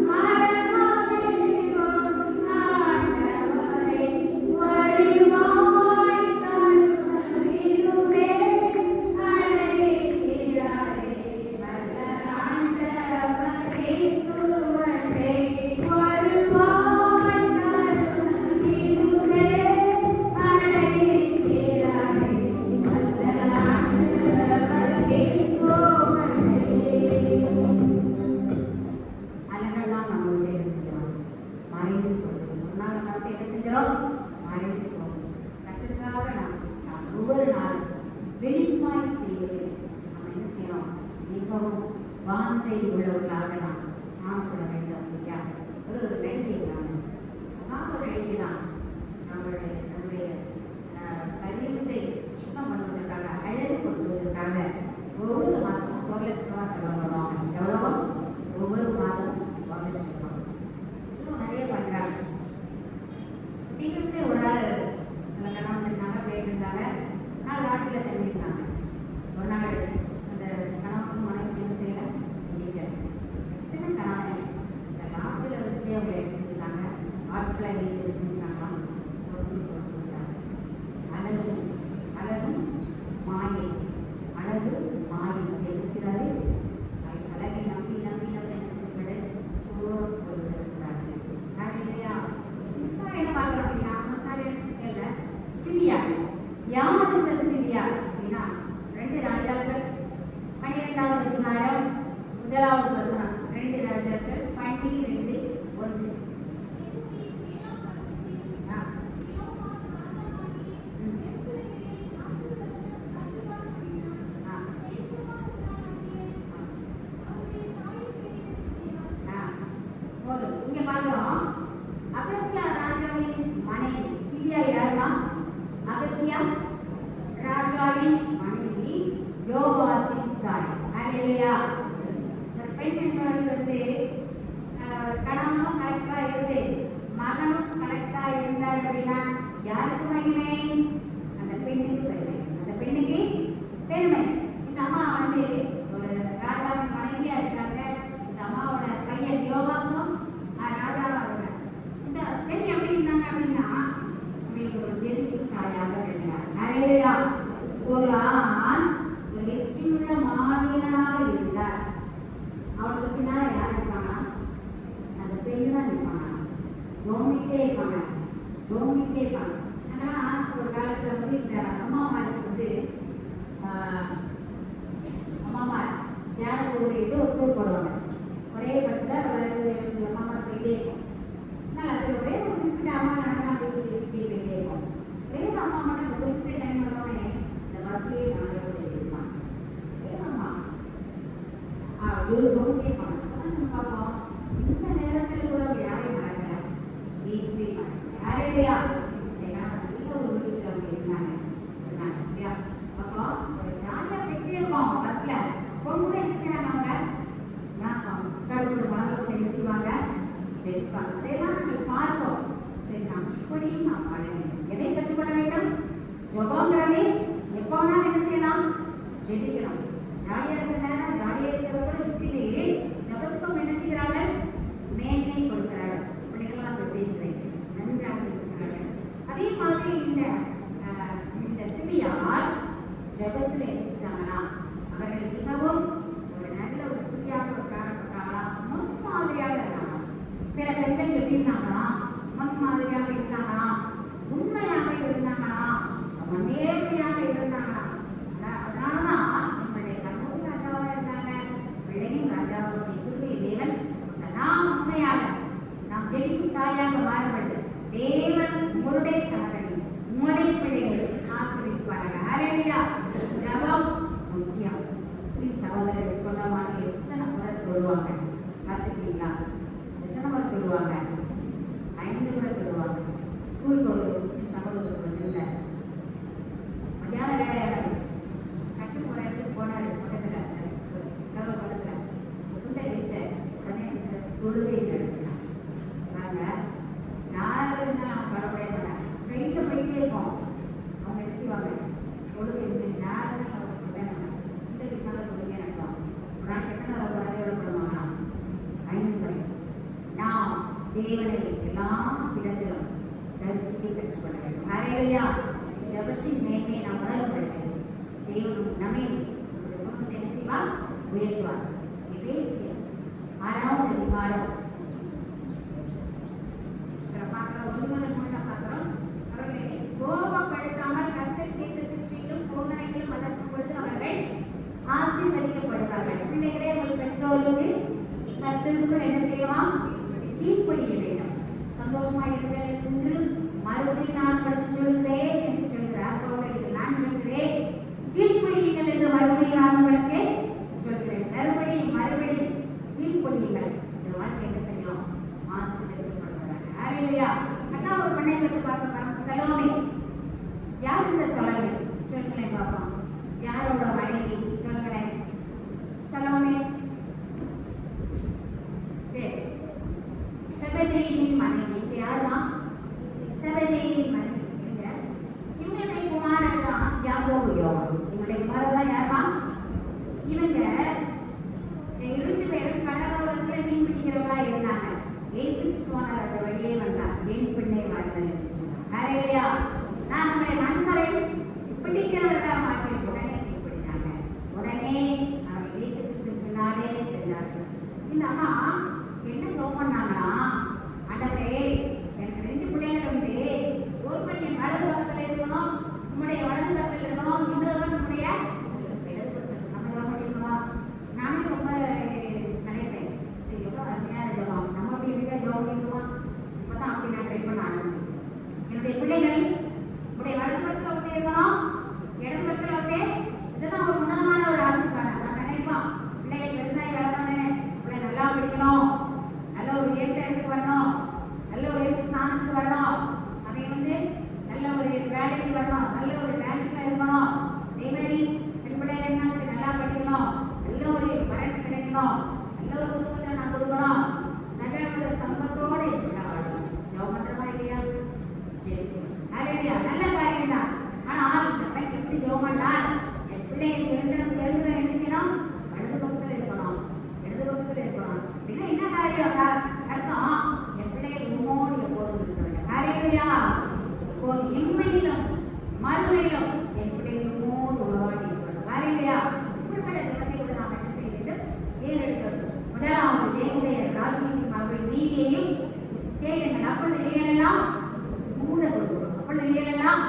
மரணமே ஆண்டவரே வருவாய் கருணையிலுமே அழைக்கிறாரே வல்ல ஆண்டவர் இயேசுவே வருவாய் கருணையிலுமே அழைக்கிறாரே வல்ல ஆண்டவர் இயேசுவே. அதனாலதான் நம்ம வந்து என்ன செஞ்சோம், மறைந்து போகிறோம். முன்னால் நம்ம என்ன செஞ்சோம், மறைந்து போகிறோம். கற்றுக்காக நாம் ஒவ்வொரு நாளும் வெளிப்பாய் செய்வது நம்ம என்ன செய்யணும், மிகவும் வாஞ்சை உள்ளவர்களாக நாம் காணப்பட வேண்டும் இல்லையா? ஒரு நடிகை நான் ஒரு நடிகை தான். நம்மளுடைய சரீரத்தை சுத்தம் பண்ணுவதற்காக, அழகு கொடுத்துவதற்காக ஒவ்வொரு மாதமும் 1 லட்சம் ரூபா செலவு பண்ணுவாங்க. எவ்வளவோ ஒவ்வொரு மாதமும் 1 லட்சம் ரூபா. இன்னும் நிறைய பண்ணுறாங்க. திடீர்னு ஒரு நாள் அந்த கணவன் இருந்தாங்க, பேர் இருந்தாங்க, நாள் ஆட்சியில் தங்கியிருந்தாங்க. ஒரு நாள் அந்த கணவன் மனைவி என்ன செய்யல முடியல. என்ன கணவனை இந்த நாட்டில் வச்சு அவங்க என்ன செஞ்சுட்டாங்க, ஆட்களை வைத்து செஞ்சுட்டாங்களாம், கொடுத்துட்டாங்க. அழகு அழகு மாயை, அழகு மாயை என்ன செய்யறாரு, அழகை நம்பி நம்பி முதலாவது வசனம் 2 ராஜாக்கள் 12:1. இங்க பாக்குறோம் அகசியா ராஜாவின் மனைவி சிரியா யாருமா? அகசியா ராஜாவின் மனைவி யோவாசின் தாய். ஹalleluya. ஒரு பெண் என்பவருக்கு வந்து கணவனும் கரெக்டா இருந்து மகனும் கரெக்டா இருந்தார் அப்படின்னா யாருக்கு மகிமை? அந்த பெண்ணுக்கு பெருமை. அந்த பெண்ணுக்கு பெருமை. இந்த அம்மா வந்து ஒரு ராஜாவின் மனைவியா இருக்காங்க. இந்த அம்மாவோட பையன் யோவாசும் ராஜாவா இருந்தார். இந்த பெண் எப்படி இருந்தாங்க அப்படின்னா உங்களுக்கு ஒரு ஜெனிக்கு தாயாக இருந்தார். ஹalleluya. ஒரு ஆண் ஒரு வெற்றியுள்ள மாவீரனாக இருந்தார். அவளுக்கு பின்னால யார் இருப்பாங்க? அந்த பெண் தான் இருப்பாங்க. கவனிட்டே இருப்பாங்க. ஆனா ஒரு காலத்துல வந்து இந்த அம்மாமாருக்கு வந்து அம்மாமா தியான கொடுக்குறது ஒத்து போடுவாங்க. ஒரே பஸ்ல அம்மாமா போயிட்டே இருக்கும். ஆனால் அது ஒரே ஒரு குறிப்பிட்ட அம்மா நடனா போய் பேசிட்டே போயிட்டே இருக்கும். ஒரே ஒரு அம்மா மட்டும் அந்த குறிப்பிட்ட டைம் வந்தோடனே இந்த பஸ்லேயே நாங்கள் பேசியிருப்பாங்க. அம்மா கவனிட்டே இருப்பாங்க. நம்ம பார்ப்போம் இந்த நேரத்தில் கூட யாரையும் மறக்கல. ஈஸ்வரி மறக்கல. ஹalleluya. நல்ல ஒரு வீட்டில் அவங்க இருந்தாங்க. அப்போ ஒரு ஜாலியாக போயிட்டே இருக்கோம் பஸ்ல. பொண்ணு என்ன செய்யறாங்க? கடவுளோட மனதை என்ன செய்வாங்க? ஜெயிப்பாங்க. அதெல்லாம் நாங்கள் பார்ப்போம். சரி, நாம் இப்படியும் நாம் வாழ வேண்டும். எதை கற்றுக்கொள்ள வேண்டும்? ஜெபங்கிறதே எப்போ வேணாலும் என்ன செய்யலாம்? ஜெபிக்கிறோம். ஜாலியாக இருக்கிறதால ஜாலியாக இருக்கிறவர்கள் விட்டுட்டு ஜெபத்துக்கும் என்ன செய்கிறார்கள்? மேன்மை கொடுக்கிறார்கள். பிள்ளைகளாக இருக்கிறீர்கள், நன்றாக இருக்கிறார்கள். அதே மாதிரி இந்த சிபியார் ஜெபத்தில் என்ன செஞ்சாங்கன்னா அவர்கள் மிகவும் ஒரு நல்ல ஒரு சிபியாக காணப்பட்டாங்களா? முன்மாதிரியாக இருந்தாங்க. பிற பெண்கள் எப்படி இருந்தாங்களா? முன்மாதிரியாக இருந்தாங்களா? உண்மையாக இருந்தாங்களா? அவங்க நேர்மையாக இருந்தாங்களா? அதனாலதான் நம்மளுடைய கணவன் ராஜாவாக இருந்தாங்க, பிள்ளையும் ராஜாவுடைய குருவை தேவன் நாம் உண்மையாக நாம் ஜெபிக்கும் தாயாக மாறுபடுது. தேவன் உங்களுடைய கணவனை உங்களுடைய பிள்ளைகளை ஆசீர்வதிப்பார்கள். ஹalleluya. ஜெபம் முக்கியம். முஸ்லிம் சகோதரர்கள் சொன்னவாங்க எத்தனை முறை தொழுவாங்க பார்த்துக்கீங்களா? எத்தனை முறை தொழுவாங்க? 5 முறை தொழுவாங்க. ஸ்கூலுக்கு ஒரு முஸ்லிம் சகோதரர் வந்திருந்தார். மதியான வேலையாக கட்டு போகிற இடத்துக்கு போனார். பக்கத்தில் கதவு பக்கத்தில் குண்டை வச்ச உடனே தொழுகை நடத்தினார். நாங்கள் யார் இருந்தால் நான் பரவாயில்ல மாட்டேன். ட்ரெயினில் போயிட்டே இருக்கோம். அவங்க என்ன செய்வாங்க? தொழுகை செஞ்சு யாருன்னு அவருக்கு வேணும். இந்த வீட்டினால தொழுகை நடத்துவாங்க. ஒரு நாள் எத்தனை ரொம்ப அறிவுறுப்படுவாங்க? 5 முறை. நாம் தேவனை எல்லா இடத்திலும் தரிசிக்க கற்றுக்கொள்ள வேண்டும். ஹalleluya. ஜெபத்தின் மேன்மையை நாம் உணரப்பட வேண்டும். தேவன் நம்மை குடும்பத்தை என்ன செய்வார்? உயர்த்துவார். எபேசியர் 6வது அதிகாரம் பார்க்கிறோம். 9-3 பார்க்கிறோம். அவர்களை கோபப்படுத்தாமல் கர்த்தர் கேட்ட சிற்றிலும் போதனைகளும் வளர்க்கும் பொழுது அவர்கள் ஆசீர்வதிக்கப்படுவார்கள். பிள்ளைகளே, உங்கள் பெற்றோருக்கு கர்த்தருக்கு என்ன செய்யலாம்? கீழ்ப்படிய வேண்டும். சந்தோஷமாக இருங்கள் என்று மறுபடியும் நான் உங்களுக்கு சொல்கிறேன் என்று சொல்கிறார். நான் சொல்கிறேன், கீழ்ப்படியுங்கள் என்று மறுபடியும் நான் உங்களுக்கு சொல்கிறேன். மறுபடியும் கீழ்ப்படியுங்கள். இந்த வாழ்க்கை என்ன செய்யும்? ஆசீர்வதிக்கப்படுவார்கள். ஹalleluya. அக்கா ஒரு பெண்ணை பற்றி பார்க்க போறோம். சலோமே. யார் இந்த சலோமே? சொல்லுங்களேன் பார்ப்போம். யாரோட மனைவி? சொல்லுங்களேன். சலோமே செபதேயின் மனைவி. யாருமா? செபதேயின் மனைவி. இவங்களுடைய குமாரன் தான் யாக்கோபு, யோவான். இவங்களுடைய குமாரன் தான் யாருமா? இவங்க 2 பேரும் கடலோரத்துல மீன் பிடிக்கிறவங்களா இருந்தாங்க. இயேசு கிறிஸ்துவானவர் அந்த வழியே வந்தார். என் பின்னே வாருங்கள் என்று சொன்னார். ஹalleluya. நான் உங்களை மனுஷரை பிடிக்கிறவர்களாக மாற்றேன். உடனே கீழ்ப்படினாங்க. உடனே அவர்கள் இயேசு கிறிஸ்துவின் பின்னாலே சென்றார்கள். இந்த அம்மா என்ன ஜெபம் பண்ணாங்கன்னா, ஆண்டவரே, எனக்கு 2 பிள்ளைகள் உண்டு. ஒரு பையன் வலது பக்கத்தில் இருக்கணும், உங்களுடைய வலது பக்கத்தில் இருக்கணும், இன்னொரு நம்முடைய இடது பக்கத்தில். நம்ம ஜெபம் பண்ணிருக்கோம். நானும் ரொம்ப இருக்கணும், நல்ல ஒரு குடும்பத்தை நான் கொடுக்கணும், சகல சம்பத்தோடு இருக்கணும். ஜெபம் பண்றமா இல்லையா? சரி, நல்ல காரியம் தான். ஆனால் இந்த பையன் எப்படி ஜெபம் பண்ணார்? என் பிள்ளைகள் இரண்டு பேரும் என்ன செய்யணும்? இடது பக்கத்தில் இருக்கணும், இடது பக்கத்தில் இருக்கணும். அப்படின்னா என்ன காரியம் அர்த்தம்? என் பிள்ளைகள் உன்னோடு எப்போதும் இருக்க வேண்டும். காரியலையா? எப்போது இம்மையிலும் மறுமையிலும் என் பிள்ளைகள் உன்னோடு உருவாடி இருக்கணும். காரியலையா? இப்படிப்பட்ட ஜெபத்தை கூட நாம் என்ன செய்ய வேண்டும்? ஏறெடுக்கணும். முதலாவது தேவனுடைய ராஜ்யத்தின் அவர்கள் நீதியையும் தேடுங்கள், அப்பொழுது இவைகளெல்லாம் கூட கொடுக்கணும். அப்பொழுது இவைகளெல்லாம்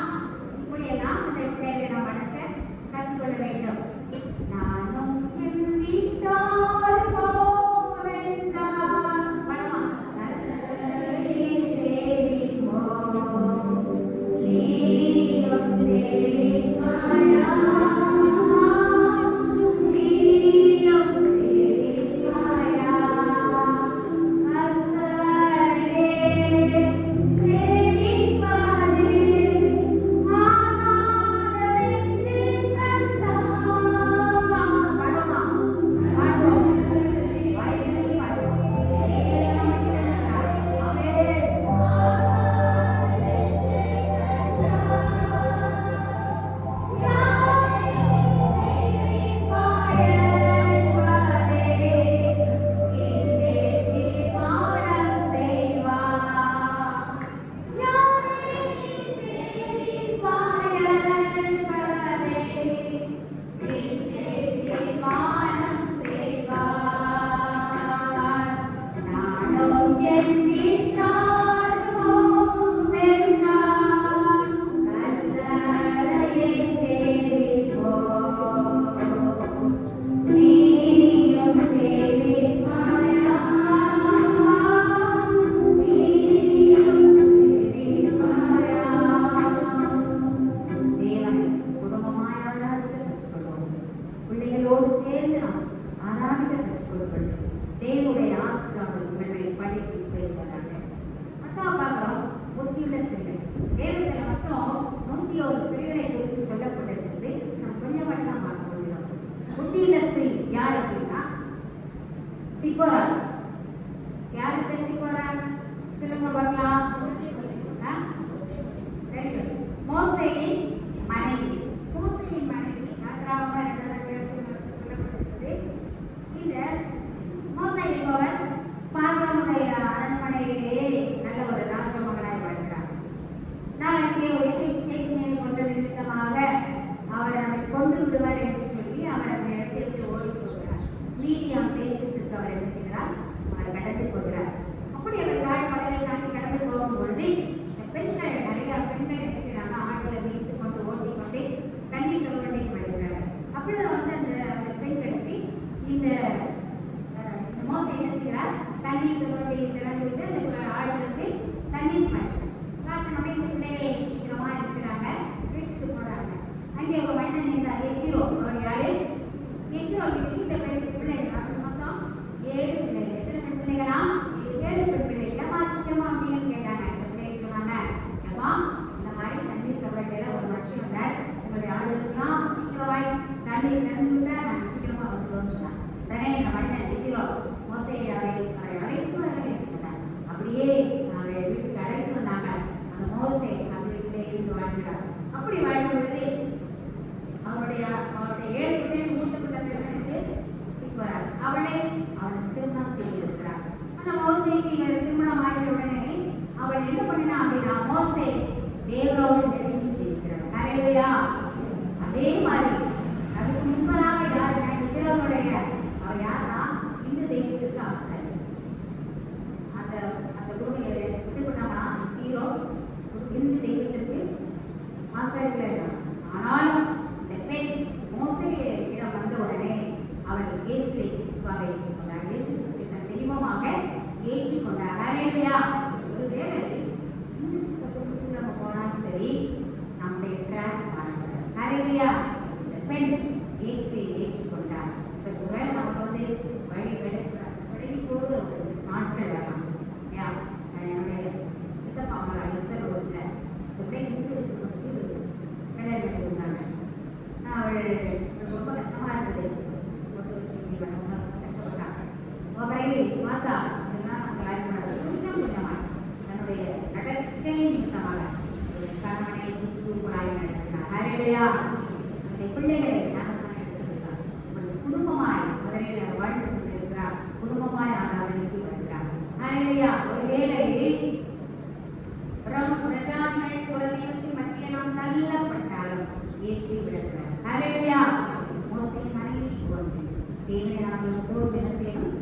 இப்படியெல்லாம் இந்த பிள்ளைகளை நாம் வளர்க்க கற்றுக்கொள்ள வேண்டும். நானும் என் வீட்டார் போவென்றார் கர்த்தரை சேவிப்போம், நீயும் சேவிப்பாயா, நீயும் சேவிப்பாயா, கர்த்தரே சேவிப்பதே ஆனந்தமே கண்டா. பாடுமா? பாடுவோம். வாயிலே பாடுவோம். ஆமென். பிள்ளைகளோடு சேர்ந்து நாம் ஆராதிக்க கற்றுக்கொள்வது தேவனுடைய ஆசீர்வாதங்களை படித்து பெறுவதாக. மொத்தம் பார்க்கிறோம், புத்தியுள்ள ஸ்திரீகள். வேதத்தில் மட்டும் 101 ஸ்திரீகளை குறித்து சொல்லப்பட்டிருக்கிறது. நாம் கொஞ்சம் மட்டும் தான் பார்க்க போகிறோம். புத்தியுள்ள ஸ்திரீ யார் அப்படின்னா சிப்போரா. யாருக்கு சிப்போரா? சொல்லுங்க பார்க்கலாம். மோசேயின் மனைவி. மோசேயின் மனைவி யாத்திராகம 2 சொல்லப்பட்டிருக்கிறது. இந்த மோசே என்பவர் பார்வோனுடைய அரண்மனையிலேயே நல்ல ஒரு ராஜமகனாய் வாழ்கிறார். நாளைக்கு ஒரு எகிப்தியனை கொண்ட நிமித்தமாக அவர் நம்மை கொண்டு விடுவார் என்று சொல்லி அவர் அந்த இடத்தை விட்டு ஓடி போகிறார். மீதியாம் தேசத்திற்கு அவர் என்ன செய்கிறார்? அவர் கடந்து போகிறார். அப்படி அவர் வாழ்க்கையை தாண்டி கடந்து போகும் பொழுது பெண்கள், நிறைய பெண்கள் என்ன செய்யறாங்க? ஆண்களை வைத்து கொண்டு ஓட்டிக்கொண்டு தண்ணீர் தொழிலுக்கு வருகிறார். அப்பொழுது வந்து அந்த பெண்களுக்கு இந்த மோசே என்ன செய்கிறார்? தண்ணீர் தொழிலை திறந்து விட்டு அந்த ஆளுகளுக்கு தண்ணீர் பாய்ச்சணும். பாய்ச்சனமே இந்த பிள்ளைகளை சீக்கிரமா என்ன செய்யறாங்க? வீட்டுக்கு போறாங்க. அங்கே ஒரு மனிதன் இருந்தார், எத்திரோ. அவர் யாரு? எத்திரோ வீட்டுக்கு இந்த பிள்ளைகள் மொத்தம் 7 பிள்ளைகள். எத்தனை பெண் பிள்ளைகளா? 7 பெண் பிள்ளைகள். ஏமா சீக்கிரமா அப்படின்னு கேட்டாங்க. இந்த பிள்ளைகள் சொன்னாங்க, ஏமா இந்த மாதிரி தண்ணீர் தொழில ஒரு மனுஷன் வந்தார், உங்களுடைய ஆளுகளுக்குலாம் சீக்கிரமாய் தண்ணீர் திறந்து விட்டா நாங்கள் சீக்கிரமா வந்துடுவோம்னு சொன்னாங்க. உடனே இந்த மனிதன் எத்திரோ மோசே அவரை அழைத்து வரல என்று சொன்னார். அப்படியே அவரை வீட்டுக்கு அழைத்து வந்தாங்க. அந்த மோசே அந்த வீட்டிலே இருந்து வாழ்கிறார். அப்படி வாழும் பொழுது அவருடைய 7 பிள்ளைகள் மூத்த பிள்ளை பேருக்கு சிப்போராள். அவளுக்கு திருமணம் செய்திருக்கிறார். அந்த மோசேக்கு இவர் திருமணம் ஆகிய உடனே அவள் என்ன பண்ணினா அப்படின்னா மோசே தேவனோடு நெருங்கி செய்கிறார். ஹல்லேலூயா. அதே மாதிரி அதுக்கு முன்பதாக யாருன்னா இஸ்ரவேலுடைய அவர் யாருன்னா இந்த தெய்வத்திற்கு ஆசாரி. அந்த பூமியை எப்படி பண்ணாங்கன்னா ஹீரோ இந்த தெய்வத்திற்கு ஆசாரிகள் இருந்தாங்க. ஆனால் இந்த பெண் மோசே வந்த உடனே அவள் இயேசுவை கிறிஸ்துவாக ஏற்றுக்கொண்டார். இயேசு கிறிஸ்துவை தன் தெய்வமாக ஏற்றுக்கொண்டார். ஹல்லேலூயா. ஒருவேளை இந்த குடும்பத்துக்கு நம்ம போனாலும் சரி, நம்முடைய ட்ராக் காணப்படும். ஹல்லேலூயா. இந்த பெண் இயேசுவை ஏற்றுக்கொண்டார். இப்போ ஒருவேளை நமக்கு வந்து வழி போகிற ஒரு நாட்கள் வரலாம். என்னுடைய சித்தப்பா அம்மா எஸ்தர் ஊரில் எப்படி இந்து கல்யாணம் பண்ணிருந்தாங்க. அவள் ரொம்ப கஷ்டமா இருந்தது. ரொம்ப கஷ்டப்பட்டா. தேவனை நாம் எப்போதும் என்ன செய்யணும்?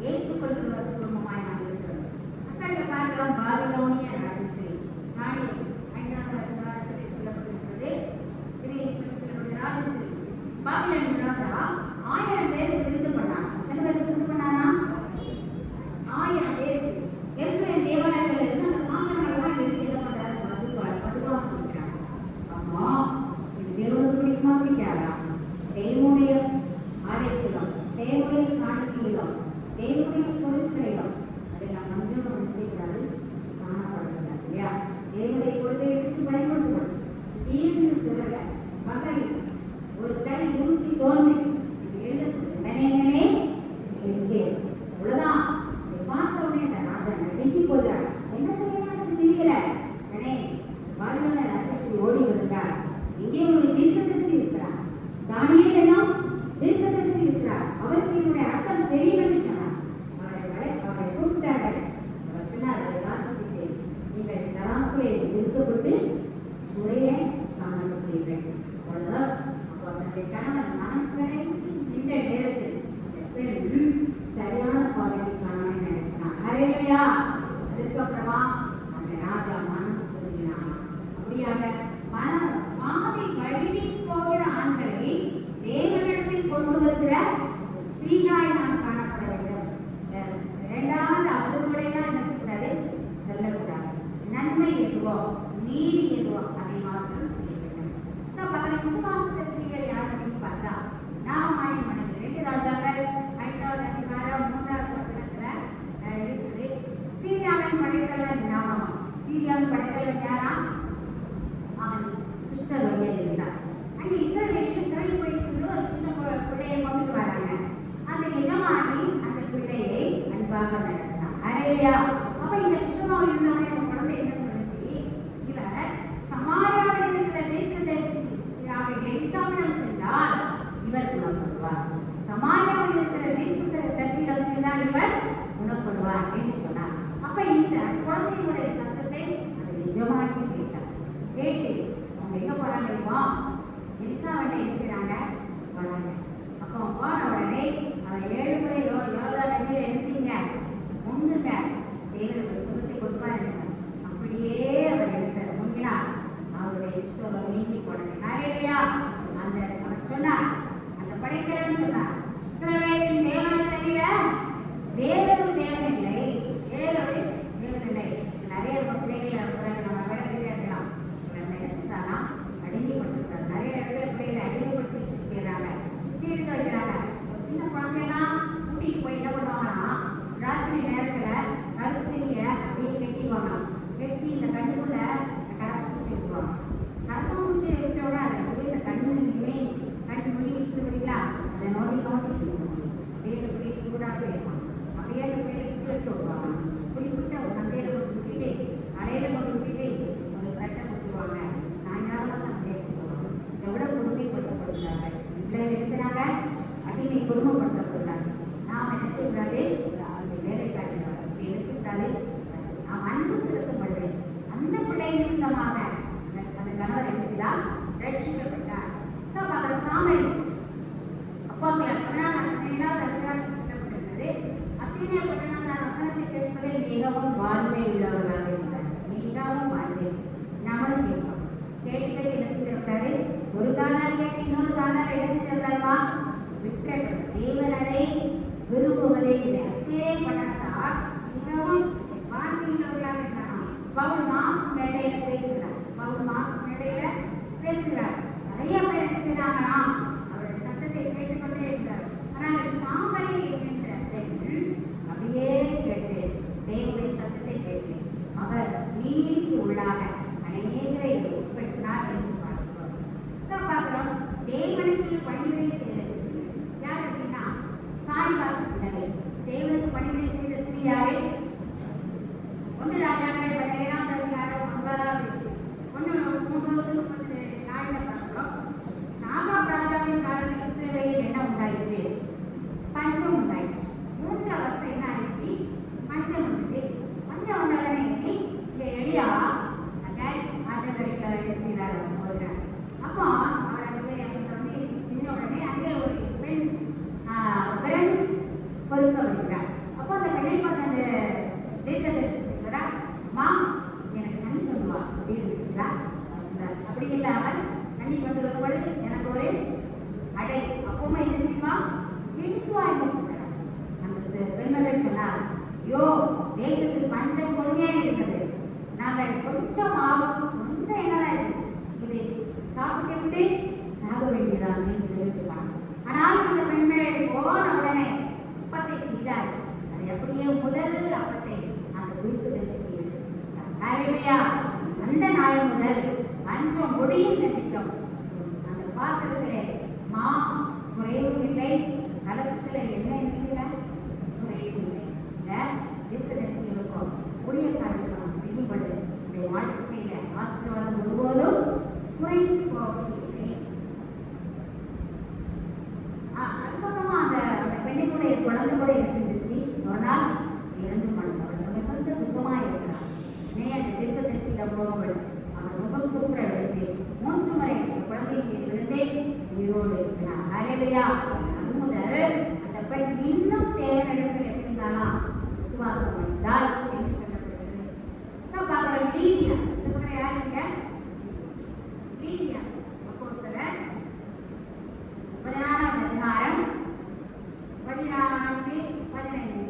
ஏற்றுக்கொள்கிற ஒரு குடும்பமாய் நாம் இருக்கிறோம். அக்கா பார்க்கிறோம் பாபிலோனிய ராஜஸ்ரீ நாடு 5ஆம் அதிகாரத்திலே சொல்லப்பட்டிருக்கிறது. சொல்லப்படுகிற ராஜஸ்ரீ பாபிலோன் ராஜா 1000 பேருக்கு விருந்து பண்ணான். எத்தனை பேருக்கு விருந்து பண்ணானா? 1000 பேருக்கு. எருசலேம் தேவாலயத்தில் இருந்து அந்த பாத்திரங்கள்லாம் எடுத்து என்ன பண்றாரு? மதுவாக குடிக்கிறாங்க. அம்மா இது தேவனுக்கு பிடிக்குமா பிடிக்காதா? தேவனுடைய ஆலயத்திலும் தேவனுடைய காணிக்கையிலும் தேவனுடைய பொருட்களையும் அதை நாம் கொஞ்சம் செய்கிறாரு காணப்படுகிறார் இல்லையா? தேவனுடைய பொருளை எடுத்து பயன்படுத்துவோம். தீர்ந்து சொல்லல மகள் ஒரு கை உருட்டி தோன்றி எழுதுனே எங்கே அவ்வளவுதான். பார்த்த உடனே அந்த ராஜன் நடுங்கி போகிறார். என்ன செய்யணும் எனக்கு தெரியல. உடனே பாபிலோன் ராஜஸ்ரீ ஓடி வருகிறார். இங்கே ஒரு தீர்க்கதரிசி இருக்கிறார். தானியேல் என்னும் தீர்க்கதரிசி இருக்கிறார். அவருக்கு என்னுடைய அர்த்தம் தெரியும் என்று சொன்னார். அவரை கூப்பிட்டார்கள். அவர் சொன்னார், அதை வாசித்து நீங்கள் தராசிலே நிறுத்தப்பட்டு முறைய காணப்பட்டீர்கள். அவ்வளவுதான். அப்போ அவருடைய கணவன் மனக்கடை இந்த நேரத்தில் சரியான பாதையை காணாமல் நினைக்கிறான். ஹல்லேலூயா. அதுக்கப்புறமா அந்த ராஜா மனம் திரும்பினான். அப்படியாக மனம் மாறி வழி போகிற ஆண்களை தேவனிடத்தில் கொண்டு வருகிற ஸ்திரீயாய் நாம் காணப்பட வேண்டும். இரண்டாவது அவர்களுடைய என்ன செய்யக்கூடாது? சொல்லக்கூடாது. நன்மை எதுவோ நீதி எதுவோ அதை மாத்திரம் செய்ய வேண்டும். விசுவாச ஸ்திரீகள் யார் அப்படின்னு பார்த்தா நாகமாயின் மனைவி 2 ராஜாக்கள் 5ஆம் அதிகாரம் 3ஆவது வசனத்துல இருக்குது. சீரியாவின் படைத்தலைவன் நாகமா. சீரியாவின் படைத்தலைவன் யாரா? அவன் கிறிஸ்தவர்கள் இருந்தார். அங்கே இஸ்ரவேலில் சிறையில் போயிருக்கிறது ஒரு சின்ன பிள்ளையை கொண்டு வராங்க. அந்த எஜமானி அந்த பிள்ளையை அன்பாக நடத்தினார். ஹல்லேலூயா. அப்ப இந்த கிறிஸ்தவம் இருந்தாங்க. அந்த குழந்தை என்ன சொல்லுச்சு? இவர் சமாரியாவில் இருக்கிற தீர்க்கதரிசி எலிசாவிடம் சென்றால் இவர் குணப்படுவார். சமாரியாவில் இருக்கிற தீர்க்கதரிசியிடம் சென்றால் இவர் குணப்படுவார் என்று சொன்னார். அப்ப இந்த குழந்தையுடைய சத்தத்தை அந்த எஜமானி கேட்டார். கேட்டு அவங்க எங்க போறாங்க? எலிசாவிட்ட என்ன செய்றாங்க? வராங்க. அப்போ போன உடனே அவர் 7 முறை யோர்தான் நதியில என்ன செய்யுங்க? முங்குங்க. தேவன் ஒரு சுகத்தை கொடுப்பார். அப்படியே அவர் என்ன செய்ய முங்கினார். அவருடைய இஷ்டம் நீங்கி போனது. ஹல்லேலூயா. அந்த அவர் சொன்னார், அந்த படைத்தலைவன் சொன்னார், இஸ்ரவேலின் தேவனை தவிர வேறொரு தேவன் இல்லை, வேறொரு தேவன் இல்லை. நிறைய பிள்ளைகள் நம்ம விளக்கிட்டே இருக்கலாம். நினைச்சுட்டானா அடிமைப்பட்டிருக்காங்க. நிறைய இடத்துல பிள்ளைகளை அடிமைப்படுத்தி இருக்கிறாங்க, சீர்த்து வைக்கிறாங்க. ஒரு சின்ன குழந்தைலாம் கூட்டிட்டு போய் என்ன பண்ணுவாங்கன்னா ராத்திரி நேரத்துல கருப்பு திணிய அப்படியே கட்டிடுவாங்களாம். வெட்டி இந்த கண்ணுக்குள்ள கரப்பூச்சி விட்டுருவாங்க. கரப்பூச்சி விட்டோட அதை போய் இந்த கண்ணுமே கண் மொழி இருக்குதுங்களா அதை நோண்டி அப்படியே சூடாகவே இருக்கும். அப்படியே பிச்சு வச்சு விடுவாங்க. குறிப்பிட்ட ஒரு சந்தையில கொண்டு விட்டுட்டு கடையில கொண்டு விட்டுட்டு ஒரு கட்டை கொடுத்துருவாங்க. சாயங்காலம் சந்தையை கொடுத்துருவாங்க. எவ்வளோ கொடுமைப்படுத்தப்படுகிறாங்க. இதில் பேசுகிறாங்க அடிமை கொடுமைப்படுத்தப்படுறாங்க. நாம் என்ன செய்யக்கூடாது? அந்த வேலைக்காரங்க அப்படி என்ன செய்யக்கூடாது? நாம் அன்பு செலுத்தப்படுவேன். அந்த பிள்ளை நிமித்தமாக அந்த கணவர் என்ன செய்தார்? ரட்சிக்கப்பட்டார். அவர் தாமை அப்போ சில 17ஆவது அதிகாரத்தில் சொல்லப்பட்டிருந்தது. அத்தீனிய பட்டணத்தார் வசனத்தை கேட்பதில் மிகவும் வாஞ்சை உள்ளவர்களாக இருந்தார். மிகவும் வாஞ்சை. நம்மளும் கேட்போம். கேட்டுக்கிட்டு என்ன செஞ்சிருக்காரு? ஒரு காணார் கேட்டு இன்னொரு காணார் என்ன செஞ்சிருக்காருமா? விற்கப்படும். தேவன் அதை விரும்புவதே இல்லை. அதே பட்டணத்தார் மிகவும் வாஞ்சை உள்ளவர்களாக இருந்தாராம். பவுல் மாஸ் மேடையில பேசுகிறார். நிறைய பேர் என்ன செய்தாங்கன்னா அவருடைய சத்தத்தை கேட்டுக்கொண்டே இருந்தார். ஆனால் தாமரை என்ற பெண் அப்படியே கேட்டு தேவனுடைய சத்தத்தை கேட்டு அவர் நீதிக்கு உள்ளாக அநேகரை உட்படுத்தினார் என்று பார்க்கிறோம். தேவனுக்கு பணிவிடை செய்த ஸ்திரீ யார் அப்படின்னா சாரிபாத் விதவை. தேவனுக்கு பணிவிடை செய்த ஸ்திரீ யாரு? 1 ராஜாக்கள் 17ஆம் அதிகாரம் 9வது 1:30 பார்க்கிறோம். நாகாப் ராஜாவின் காலத்தில் இஸ்ரவேலில் என்ன உண்டாயிற்று? பஞ்சம் உண்டாயிற்று. 3 வருஷம் என்ன ஆயிடுச்சு? பஞ்சம் உண்டு. பஞ்சம் உடனே இந்த எலியா ஆற்றங்கரைக்கு செய்தார் போகிறார். அப்போ அவர் அங்கே வந்து நின்ற உடனே அங்கே ஒரு பெண் பொறுக்க வைக்கிறார். அப்போ அந்த பெண்ணை பார்த்து அந்த தீர்க்கதரிசி சொல்கிறார், மா எனக்கு தண்ணி கொண்டு வா அப்படின்னு சொல்றார். அப்படி இல்லாமல் தண்ணி கொண்டு வரும் பொழுது எனக்கு ஒரு அடை, அப்பவுமே என்ன செய்வா எடுத்து வா என்று சொல்றார். அந்த பெண்மகள் சொன்னார், ஐயோ தேசத்துக்கு பஞ்சம் கொடுமையா இருக்கிறது, நாங்கள் கொஞ்சம் ஆகும் கொஞ்சம் என்னதான் இருக்கு, இதை சாப்பிட்டு சாக வேண்டியதான் என்று சொல்லிவிட்டான். ஆனால் இந்த பெண்கள் போன உடனே அப்பத்தை செய்தார். அது அப்படியே முதல் அப்பத்தை அந்த தீர்க்கதரிசிக்கு எடுத்தார். அந்த நாள் முதல் பஞ்சம் முடியும் நிமித்தம் அந்த பாத்திரத்திலே மா குறைவும் இல்லை, கலசத்துல என்ன செய்யல குறைவும் இல்லை. இந்த தீர்க்கதரிசிகளுக்கும் ஊழியக்காரர்களும் செய்யும்படி உடைய வாழ்க்கையில ஆசீர்வாதம் ஒருபோதும் குறைந்து போவதில்லை. அதுக்கப்புறமா அந்த பெண்ணுடைய குழந்தை கூட என்ன செஞ்சிருச்சு, ஒரு நாள் இறந்து பண்ணவள் மிகுந்த துக்கமா இருக்கிறார். அந்த தீர்க்கதரிசியிடம் போனவள் அவன் ரொம்ப கூப்பிட விழுந்து 3 முறை அந்த குழந்தைக்கு விழுந்தே உயிரோடு இருக்கிறார். ஹல்லேலூயா. அது முதல் அந்த பெண் இன்னும் தேவனிடத்தில் எப்படி இருந்தானா விசுவாசம் வைத்தால் என்று சொல்லப்படுகிறது. பார்க்கிறோம் லீதியா. இதுக்கு யாருங்க? லீதியா. அப்போஸ்தலர் 16 அதிகாரம் 14-15.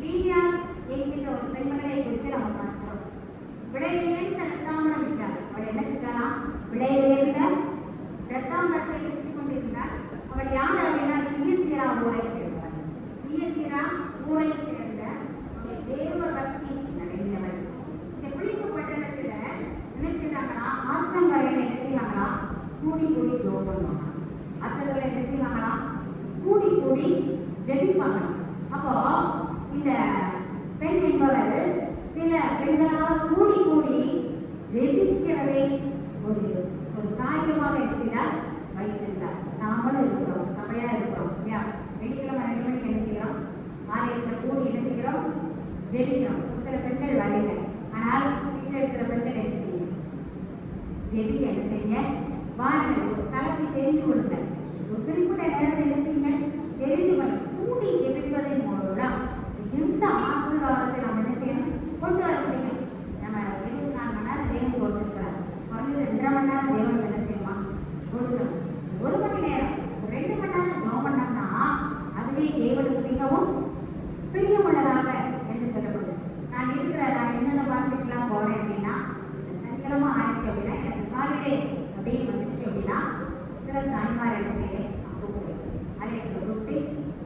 லீதியா என்கின்ற ஒரு பெண்மகளை குறித்து நம்ம பார்க்கிறோம். விளைவிலிருந்த ரத்தாம்பரம் விட்டார். அவள் என்ன விட்டாளா? விளைவிலிருந்த ரத்தாம்பரத்தை விட்டுக் கொண்டிருந்தார். அவள் யார் அப்படின்னா தியத்தீரா ஊரை சேர்ந்தவர். தியத்தீரா ஊரை சேர்ந்த அவள் தேவ பக்தி நிறைந்தவர். இந்த பிள்ளைக்கு பட்டணத்துல என்ன செய்வாங்களா? ஆற்றங்கரையில என்ன செய்வாங்களா? கூடி கூடி ஜெபம் பண்ணுவாங்க. அத்தர்கள் என்ன செய்வாங்களா? கூடி கூடி ஜெபிப்பாங்க. அப்போ இந்த பெண் என்பவர் சில பெண்களால் கூடி கூடி ஜெபிக்கிறதை ஒரு ஒரு காரியமாக செய்தார் வைத்திருந்தார். நாமளும் இருக்கிறோம், சபையா இருக்கிறோம் இல்லையா? வெள்ளிக்கிழமை 2 மணிக்கு என்ன செய்யறோம்? ஆலயத்தில் கூடி என்ன செய்கிறோம்? ஜெபிக்கிறோம். சில பெண்கள் வரல, ஆனால் வீட்டில் இருக்கிற பெண்கள் என்ன செய்யுங்க? ஜெபிக்க என்ன செய்யுங்க? வாருங்கள், ஒரு ஸ்தலத்தை தெரிந்து கொள்ளுங்கள். ஒரு குறிப்பிட்ட நேரத்தை என்ன செய்யுங்க? தெரிந்து கொள்ளுங்கள். கூடி ஜெபிப்பதன் மூலம் எந்த ஆசீர்வாதத்தை நம்ம என்ன செய்யணும்? கொண்டு வர முடியும். நம்ம 24 மணி நேரம் தேவன் கொடுத்துருக்கிறார். குறைஞ்சது 2.5 மணி நேரம் தேவன் என்ன செய்யுமா? கொடுக்கணும். 1 மணி நேரம் 2 மணி நேரம் ஜெபம் பண்ணோம்னா அதுவே தேவனுக்கு மிகவும் பிரியமுள்ளதாக என்று சொல்லப்படுது. நான் என்னென்ன பாஷைக்கெல்லாம் போறேன் அப்படின்னா, சனிக்கிழமை ஆயிடுச்சு அப்படின்னா எனக்கு காலையிலே அப்படின்னு வந்துச்சு அப்படின்னா சில தாய்மார் என்ன செய்ய கூப்பிடுவேன். அதை கூப்பிட்டு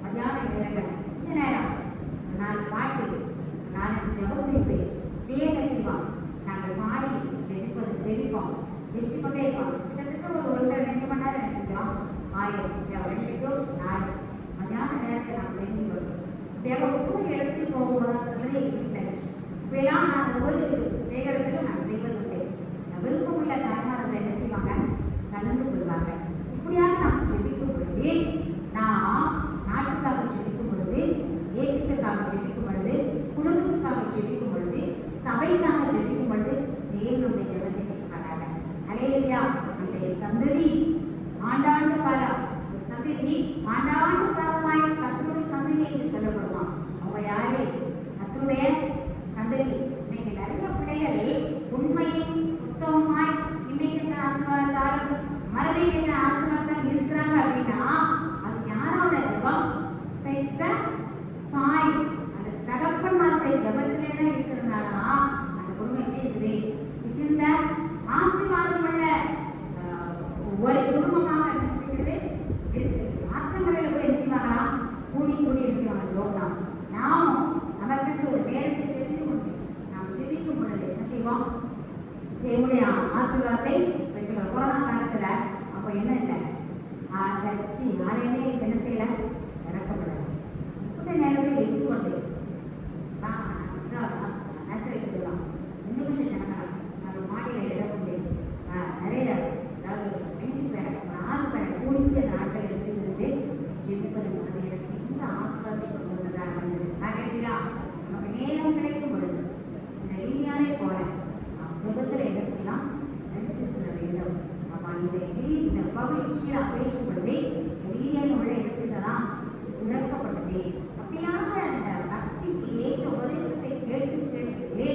மதியான நேரங்கள் இந்த நேரம் 4 பாட்டு 4 ஜெப குறிப்பு தேவ செய்வான். நாங்கள் பாடி ஜெபிப்போம், ஜெபிச்சுக்கொண்டே இருப்போம். கிட்டத்தட்ட ஒரு 1.5-2 மணி நேரம் என்ன செஞ்சோம்? 1000 2 to 4 மதியான நேரத்தை நாம் தெரிந்து கொள்வோம். தேவ ஒவ்வொரு இடத்துக்கு போகும்போது அல்லது வீட்டில் இப்படியெல்லாம் நான் ஒவ்வொரு சேகரத்திலும் நான் செய்வதுண்டு. விருப்பமுள்ள தாய்மார்கள் என்ன செய்வாங்க? கலந்து கொள்வாங்க. இப்படியாக நாம் ஜெபிக்கும் பொழுது, நாம் நாட்டுக்காக ஜெபிக்கும் பொழுது, தேசத்துக்காக ஜெபிக்கும் பொழுது, குடும்பத்துக்காக ஜெபிக்கும் பொழுது, சபைக்காக ஜெபிக்கும் பொழுது தேவனுடைய ஜெபத்தை கேட்பாங்க. ஹல்லேலூயா. நம்முடைய சந்ததி ஆண்டாண்டு காலம், சந்ததி ஆண்டாண்டு காலமாய் கர்த்தருடைய சந்ததி என்று சொல்லப்படுவான். அவங்க யாரு? கர்த்தருடைய சந்ததி. இன்னைக்கு நிறைய பிள்ளைகள் உண்மையும் உத்தமமாய் இன்னைக்கு ஆசீர்வாதத்தாலும் மறுபடியும் ஆசீர்வாதம் இருக்கிறாங்க அப்படின்னா அது யாரோட ஜெபம்? பெற்ற தாய், அந்த தகப்பன்மாருடைய ஜெபத்திலே தான் இருக்கிறதுனால அந்த குடும்பம் எப்படி இருக்குது? மிகுந்த ஆசீர்வாதம் உள்ள ஒரு குடும்பமாக என்ன செய்கிறது இருக்கு. ஆற்றங்கரையில் போய் என்ன செய்வாங்களா? கூடி கூடி என்ன செய்வாங்க? ஜோலாம். நாமும் நமக்கு ஒரு நேரத்தை தெரிந்து கொண்டு நாம் ஜெபிக்கும் பொழுது என்ன செய்வோம்? தேவனுடைய ஆசீர்வாதத்தை பெற்றுக்கிறோம். கொரோனா காலத்துல அப்போ என்ன இல்லை, சர்ச்சு யாரையுமே இருதயம் என்ன செய்யல, இறக்கப்படல. கூட நேரத்தை வைத்து கொண்டு ஆசிரியர்களாம் கொஞ்சம் கொஞ்சம் ஜனங்களாம் நம்ம மாடியில் இடம் உண்டு, நிறைய அதாவது 5 பேரை 6 பேரை கூடிய நாட்கள் செய்திருந்து ஜெபிப்பது மாதிரி எனக்கு இந்த ஆசீர்வாதத்தை கொண்டு வந்ததாக இருந்தது. ஆகையா நமக்கு நேரம் கிடைக்கும் பொழுது இந்த ரீதியானே போல ஜெபத்தில் என்ன செய்யலாம், எடுத்துக்கொள்ள வேண்டும். அப்போ இந்த பகுதியை பேசும் பொழுதே ரீதியான உள்ள என்ன செய்யலாம், இறக்கப்பட்டது. அப்படியாக அந்த பக்திக்கு ஏற்ற உபதேசத்தை கேட்டு கேட்டு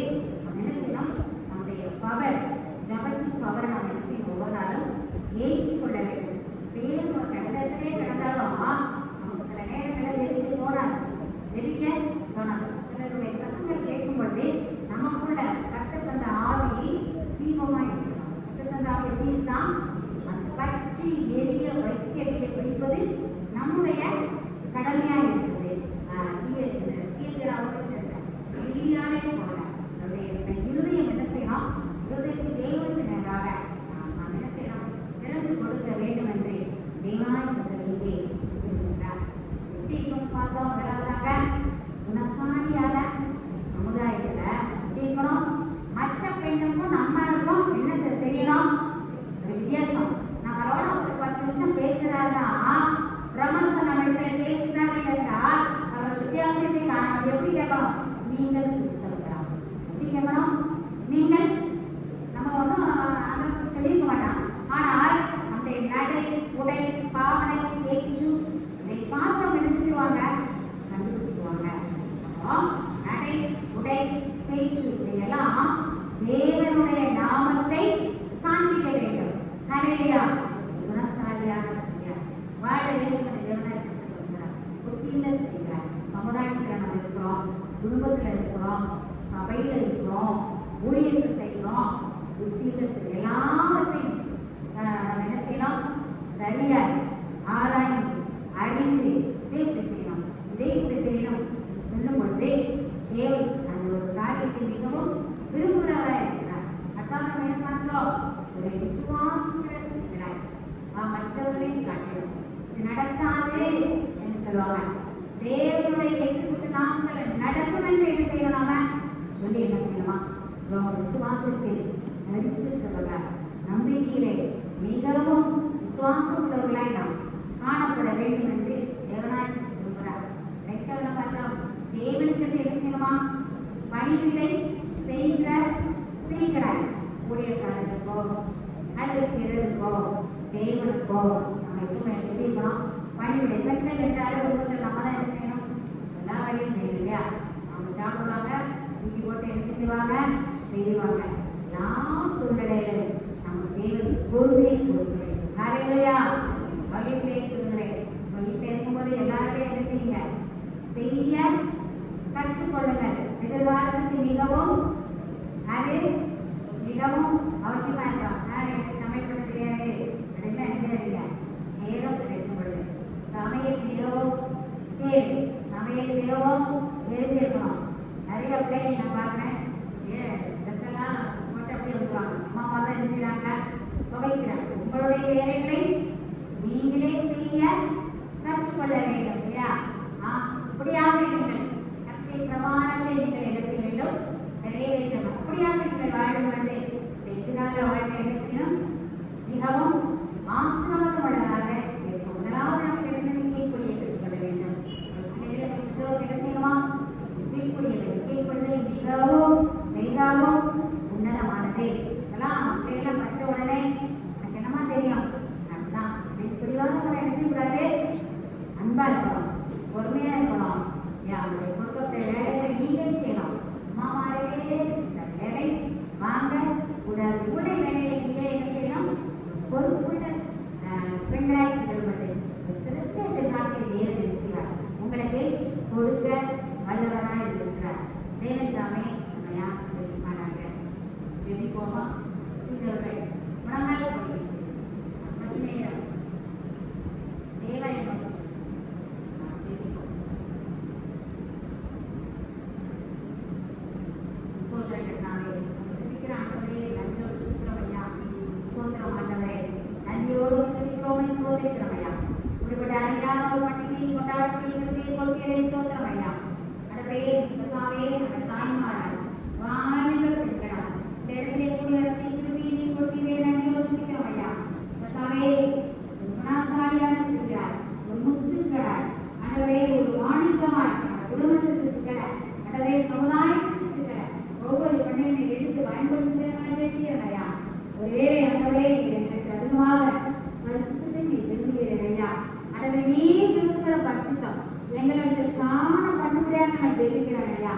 என்ன செய்யலாம், நம்முடைய பவர், ஜபத்தின் பவரை நம்ம என்ன செய்யணும், ஒவ்வொரு நாளும் ஏற்றுக்கொள்ள வேண்டும். தேவன் கிடந்தே கிடந்தாலும் நமக்கு சில நேரங்களில் ஜெபிக்க தோணாது, சிலருடைய பிரசங்கள் கேட்கும் பொழுது நமக்குள்ள கர்த்தர் தந்த ஆவி தீபமாக இருக்கணும். கர்த்தர் தந்த ஆவி எப்படி இருந்தால் அந்த பற்றி எரிய வைப்பது நம்முடைய கடமையாக இருக்குது. ரீதியானே போல நம்முடைய இருதயம் என்ன செய்யணும், இருதயத்தை தேவனுக்கு நேராக நாம் என்ன செய்யணும், திறந்து கொடுக்க வேண்டும் என்று தேவாய் இங்கே இருக்கிறார். எப்படி இருக்கணும் பார்த்தோம், வராதாக குணசாலியான சமுதாயத்தில் எப்படி இருக்கணும், மற்ற பெண்ணுக்கும் நம்மளுக்கும் என்ன தெரியணும், வித்தியாசம். நம்மளோட ஒரு 10 நிமிஷம் பேசுறாருன்னா பிரம்மசம் நம்மளுக்கு பேசுறாரு என்றால் அவர் வித்தியாசத்தை காண எப்படி கேட்கணும், நீங்கள் கிறிஸ்தவர்களா, எப்படி கேட்கணும், நீங்கள் நம்ம ஒன்றும் அதை சொல்லியிருக்க மாட்டான். ஆனால் அந்த நடை, உடை, பாவனை, பேச்சு இதை பார்த்து என்ன செஞ்சுருவாங்க, கண்டுபிடிச்சிருவாங்க. அப்போ நடை, உடை, பேச்சு இதையெல்லாம் தேவனுடைய நாமத்தை காண்பிக்க வேண்டும். ஹல்லேலூயா. குணசாலியாக செய்ய வாழ வேண்டும் என்ற தேவனாய் இருக்கிறார். புத்தியில செய்ய சமுதாயத்தில் நம்ம இருக்கிறோம், குடும்பத்தில் இருக்கிறோம், சபையில் இருக்கிறோம், ஊழியத்தை செய்கிறோம், புத்தியில செய்ய எல்லாவற்றையும் நம்ம என்ன செய்யணும், சரியாக ஆராய்ந்து அறிந்து இதை இப்படி செய்யணும், இதை இப்படி செய்யணும் சொல்லும் பொழுது தேவன் அந்த ஒரு காரியத்தை மிகவும் விரும்புகிறவராக இருக்கிறார். அதான் நம்ம என்ன பார்த்தோம், ஒரு விசுவாசங்களை செய்கிறார். மற்றவர்களையும் காட்டிடும் இது நடக்காது என்று சொல்லுவாங்க. தேவனுடைய இயேசு கிறிஸ்து நாமத்தில் நடக்கும் என்று என்ன செய்யணும், நாம சொல்லி என்ன செய்யணுமா, விசுவாசத்தில் நடித்திருக்கிறவர்கள் நம்பிக்கையிலே மிகவும் விசுவாசம் உள்ளவர்களாய் நாம் காணப்பட வேண்டும் என்று தேவனாய் சொல்கிறார். பார்த்தோம், தேவனுக்கு என்ன செய்யணுமா, பணிவிடை செய்கிற ஸ்திரீகளாய் ஊழியக்காரர்களுக்கோ அல்லது பிறருக்கோ தேவனுக்கோ நம்ம எப்பவுமே தெரிவிக்கணும். பணிவிடை பெண்கள் என்றாலும் குடும்பத்தில் நம்ம தான் என்ன செய்யணும், எல்லா வழியும் செய்யணும் இல்லையா. அவங்க சாப்பிடுவாங்க, தூக்கி போட்டு என்ன செஞ்சுவாங்க, செய்வாங்க. எல்லா சூழ்நிலையிலும் நம்ம தேவன் பொறுமை கொடுக்க வேண்டும். ஹல்லேலூயா. வகைப்பிலே சொல்கிறேன், வீட்டில் இருக்கும்போது எல்லாருமே என்ன செய்யுங்க, செய்ய கற்றுக்கொள்ளுங்கள். எதிர்காலத்துக்கு மிகவும் அது மிகவும் அவசியமா இருக்கும். எனக்கு சமையல் பண்ண தெரியாது அப்படின்னா நினைச்சிருக்கீங்க, நேரம் கிடைக்கும் பொழுது சமையல் மிகவும் தேவை, சமையல் மிகவும் தெரிஞ்சிருக்கணும். நிறைய பிள்ளைங்க நான் பார்க்குறேன், ட்ரெஸ் எல்லாம் போட்டு அப்படியே வந்துடுவாங்க. அம்மா தான் என்ன செய்கிறாங்க, துவைக்கிறாங்க. உங்களுடைய வேலைகளை நீங்களே செய்ய கற்றுக்கொள்ள வேண்டும் இல்லையா. அப்படியாக நீங்கள் அப்படி பிரமாணத்தை நீங்கள் என்ன செய்ய வேண்டும், நிறைவேற்ற அப்படியாக நீங்கள் வாழும் பொழுது எதிராக வாழ்க்கை என்ன செய்யணும், மிகவும் ஆசீர்வாதமுள்ளதாக இருக்கும். முதலாவது நமக்கு என்ன செய்ய, கீழ்ப்படியை பெற்றுக்கொள்ள வேண்டும். என்ன செய்யணுமா, கீழ்ப்படியை மிகவும் மிகவும் உன்னதமானது. இதெல்லாம் பிள்ளைகளை படித்த உடனே எனக்கு என்னமா தெரியும் அப்படின்னா பிடிவாக என்ன செய்யக்கூடாது, அன்பா இருக்கணும், பொறுமையா இருக்கணும். அவருடைய கொடுக்கப்பட்ட வேலைகளை நீங்கள் செய்யணும். அம்மாமாரே வேலை வாங்க கூடாது. உங்களுடைய வேலையை நீங்களே என்ன செய்யணும், பொறுப்புள்ள பெண்களாய் செல்வது சிறந்த எதிர்காலத்தை தேவன் செய்வார். உங்களுக்கு கொடுக்க வல்லவராய் இருக்கிறார். தேவன் தாமே நம்ம ஆசீர்வதிப்பாராக. ஜெபிப்போமா. இதவர்கள் முழங்கால் போய் சற்று நேரம் தேவனை நோக்கி ஜெபிப்போம். ஸ்தோத்திரங்கள் நாமே துதிக்கிற ஆண்டவரே, நன்றி துதிக்கிறோம். அப்படிப்பட்ட அறியாத ஒரு பண்டிகையை கொண்டாடப்படுகிறது கொள்கையை ஸ்தோத்திரம் ஐயா. அதே கர்த்தாவே அந்த தாய்மாரால் வாலிப பெண்களால் இந்த இடத்திலே கூடி வரத்தை கிருபையை கொடுக்கிறே நன்றியோடு துதிக்கிறோம் ஐயா. கர்த்தாவே குணசாலியாக இருக்கிறார், ஒரு முத்துக்களாய் ஆண்டவரே, ஒரு வாணிகமாய் குடும்பத்திற்கு திகழ, ஆண்டவரே சமுதாயத்திற்கு திகழ ஒவ்வொரு பெண்ணையும் எடுத்து பயன்படுத்துகிறேன் ஐயா. ஒருவேளை ஆண்டவரே எனக்கு அதிகமாக பரிசுத்தத்தை நீ விரும்புகிறேன் ஐயா. ஆண்டவரே நீ இருக்கிற பரிசுத்தம் எங்களுக்கு காண பண்ணுபடியாக நான் ஜெபிக்கிறேன் ஐயா.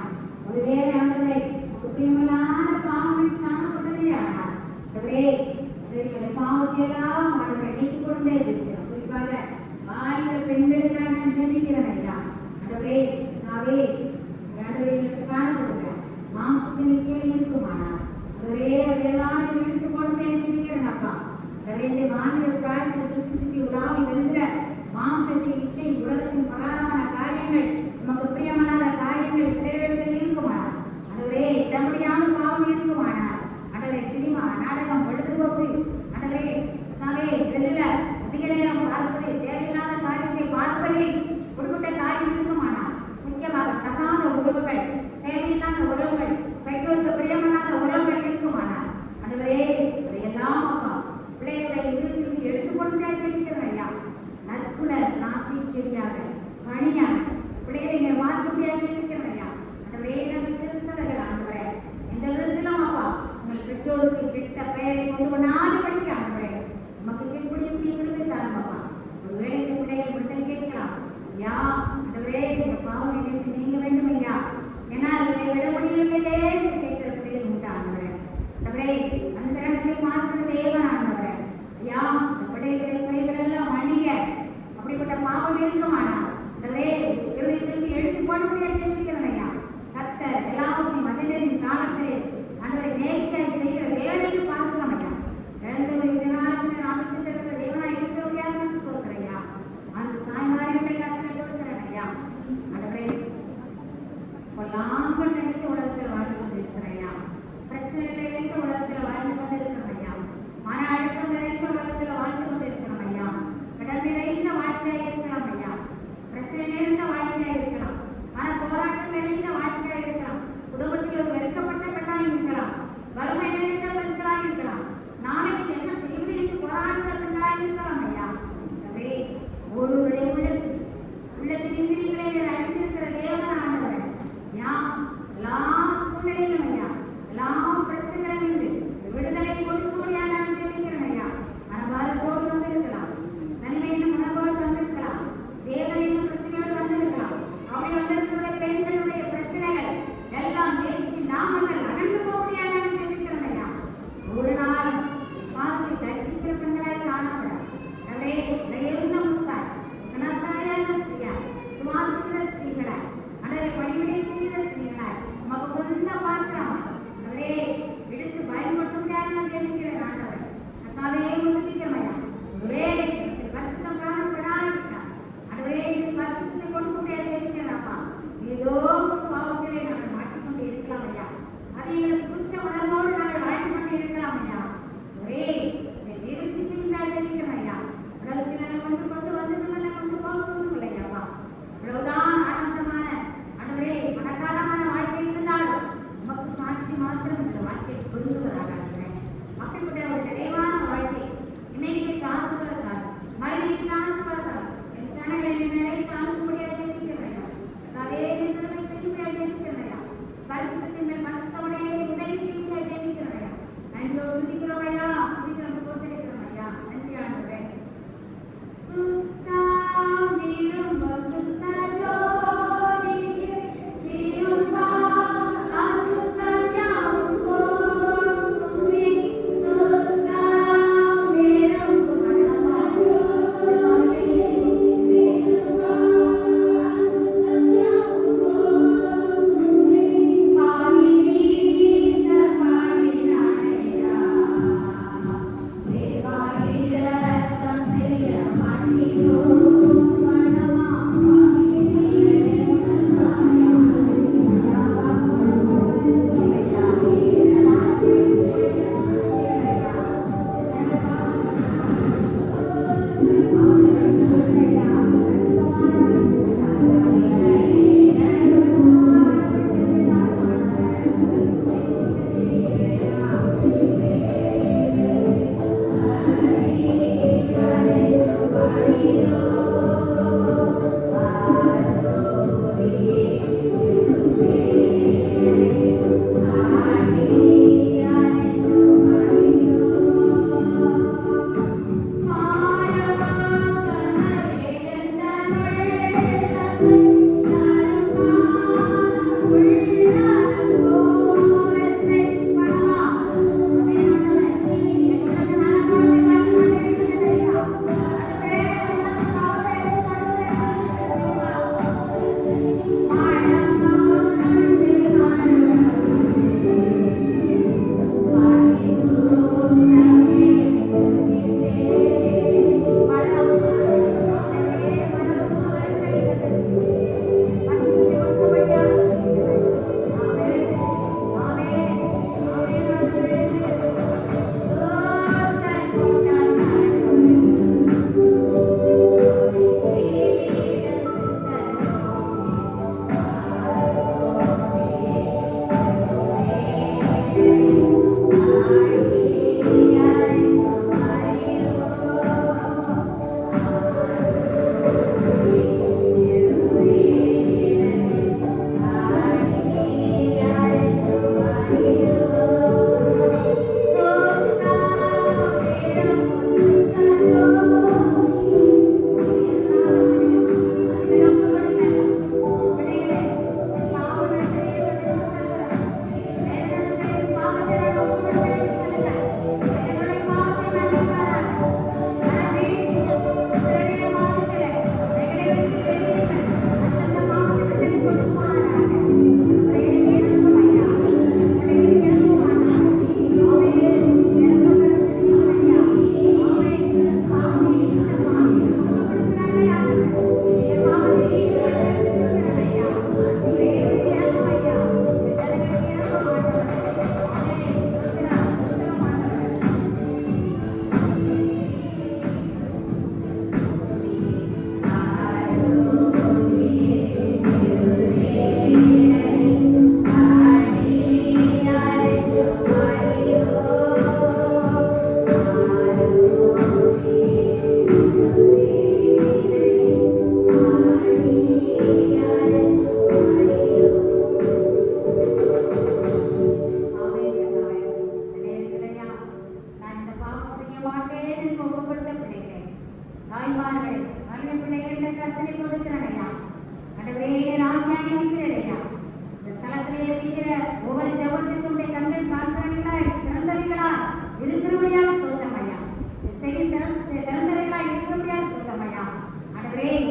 ஒருவேளை ஆண்டவரே உனக்கு பிரியமில்லாத பாவங்கள் காணப்பட்டதே ஆனால் ஆண்டவரே எங்களுடைய பாவத்தையெல்லாம் ஆண்டவரை நீக்கி கொண்டே ஜெபிக்கிறோம். குறிப்பாக வாலிப பெண்களுக்காக நான் ஜெபிக்கிறேன் ஐயா. ஆண்டவரே நாவே ஆண்டவரே எங்களுக்கு காணப்படுகிறேன் மாம்சத்தின் நிச்சயம் இருக்குமானால் ஆண்டவரே அதையெல்லாம் எடுத்து கொண்டே ஜெபிக்கிறேன் அப்பா. ஆண்டவரே இந்த வாலிப பிராயத்தை சுற்றி உலாவி வருகிற மாம்சத்தின் இச்சை உலகத்தின் பிரகாரமான காரியங்கள் நமக்கு பிரியமல்லாத காரியங்கள் தேவைகள் இருக்குமானால் ஆண்டவரே தம்முடையான பாவம் இருக்குமானால் ஆண்டவரே சினிமா நாடகம் பொழுதுபோக்கு ஆண்டவரே நாவே செல்லுல அதிக நேரம் பார்ப்பது தேவையில்லாத காரியத்தை பார்ப்பதில் உட்பட்ட காரியம் இருக்குமானால் முக்கியமாக தகாத உறவுகள் தேவையில்லாத உறவுகள் பெற்றோருக்கு பிரியமல்லாத உறவுகள் இருக்குமானால் ஆண்டவரே அதையெல்லாம் அப்பா பிள்ளைகளை இருந்து எடுத்துக்கொண்டே ஜெபிக்கிறேன் ஐயா. நற்குண நாட்சி செடியாக பணியாக பிள்ளைகளை நீங்கள் மாற்றும்படியாக ஜெபிக்கிறேன் ஐயா. ஆண்டவரே நாங்கள் கிறிஸ்தவர்கள் ஆண்டவரே எந்த விதத்திலும் அப்பா உங்கள் பெற்றோருக்கு கெட்ட பெயரை கொண்டு கொண்டாது படிக்க ஆண்டவரே நமக்கு கீழ்ப்படிய விரும்பி தாருங்கப்பா. ஒருவேளை இந்த பிள்ளைகள் மட்டும் கேட்கலாம் ஐயா ஆண்டவரே இந்த பாவம் எனக்கு நீங்க வேண்டும் ஐயா, ஏன்னா இதை விட முடியவில்லை என்று கேட்கிற பிள்ளைகள் உண்டு ஆண்டவரே. ஆண்டவரே அந்த திறனை மாற்றுகிற தேவன் ஆண்டவரே ஐயா. இந்த பிள்ளைகளுடைய குறைகளெல்லாம் மன்னிக்க அப்படிப்பட்ட பாவம் இருக்குமானால் ஆண்டவரே இருதயத்திற்கு எடுத்து போடும்படியாக ஜெபிக்கிறேன் ஐயா. கர்த்தர் எல்லாவற்றையும் மனிதனின் காலத்திலே ஆண்டவரை நேர்த்தியை செய்கிற தேவனுக்கு பார்க்கலாம் ஐயா. இழந்தவர் இந்த நாளுக்கு நாளுக்கு இருக்கிற தேவனாய் இருக்கிறவரையாக சொல்கிறேன் ஐயா. அந்த தாய்மார்களை கருத்தை கொடுக்கிறேன் ஐயா. ஆண்டவரே பொல்லாமல் நிறைந்த உலகத்தில் வாழ்ந்து கொண்டிருக்கிறேன் ஐயா. பிரச்சனைகளை நிறைந்த உலகத்தில் வாழ்ந்து கொண்டிருக்கிறோம் ஐயா. மன அழுத்தம் நிறைந்த உலகத்தில் வாழ்ந்து கொண்டிருக்கிறோம் ஐயா. கடன் நிறைந்த வாழ்க்கையாக இருக்கலாம் ஐயா. பிரச்சனை நிறைந்த வாழ்க்கையாக இருக்கலாம். மன போராட்டம் நிறைந்த வாழ்க்கையாக இருக்கலாம். குடும்பத்தில் ஒரு வெறுக்கப்பட்ட பெண்ணாக இருக்கலாம். வறுமை நிறைந்த பெண்களாக இருக்கலாம். நாளைக்கு என்ன செய்ய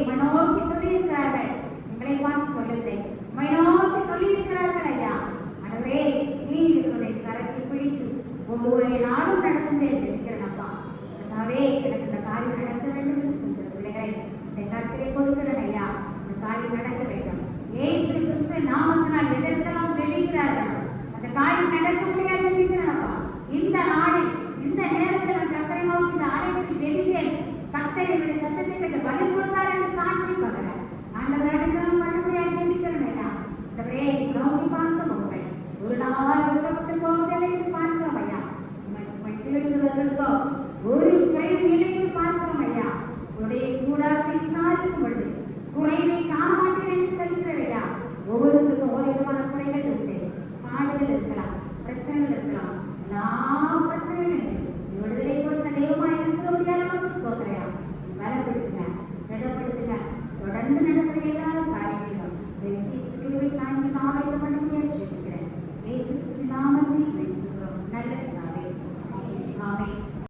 உம்மை நோக்கி சொல்லியிருக்கிறார்கள். எங்களை பார்த்து சொல்லவில்லை, உம்மை நோக்கி சொல்லியிருக்கிறார்கள் ஐயா. ஆண்டவரே, நீர் எங்களுடைய கரத்தை பிடித்து ஒவ்வொரு நாளும் நடந்து ஜெபிக்கிறேனப்பா. கர்த்தாவே, எனக்கு இந்த காரியம் நடக்க வேண்டும் என்று சொல்கிற பிள்ளைகளை இந்த கருத்திலே கொடுக்கிறேன் ஐயா. இந்த காரியம் நடக்க வேண்டும். இயேசு கிறிஸ்து நாமத்தினால் எதற்கெல்லாம் ஜெபிக்கிறார்கள் அந்த காரியம் நடக்க முடியாது ஜெபிக்கிறேனப்பா. இந்த நாளில் இந்த நேரத்தில் நான் கர்த்தரை நோக்கி இந்த ஆலயத்தில் ஜெபித்தேன். கர்த்தர் என்னுடைய சத்தத்தை கேட்டு பதில் கொடுத்தார் என்று சாட்சி பகறேன். ஆண்டவர் அனுக்கிரகம் பண்ணும்படியா ஜெபிக்கிறேன் ஐயா. ஆண்டவரே, நோக்கி பார்க்க போகிறேன். ஒரு நாள் விடப்பட்டு போவதில்லை என்று பார்க்கிறோம் ஐயா. உம்மை தேடுகிறவர்களுக்கோ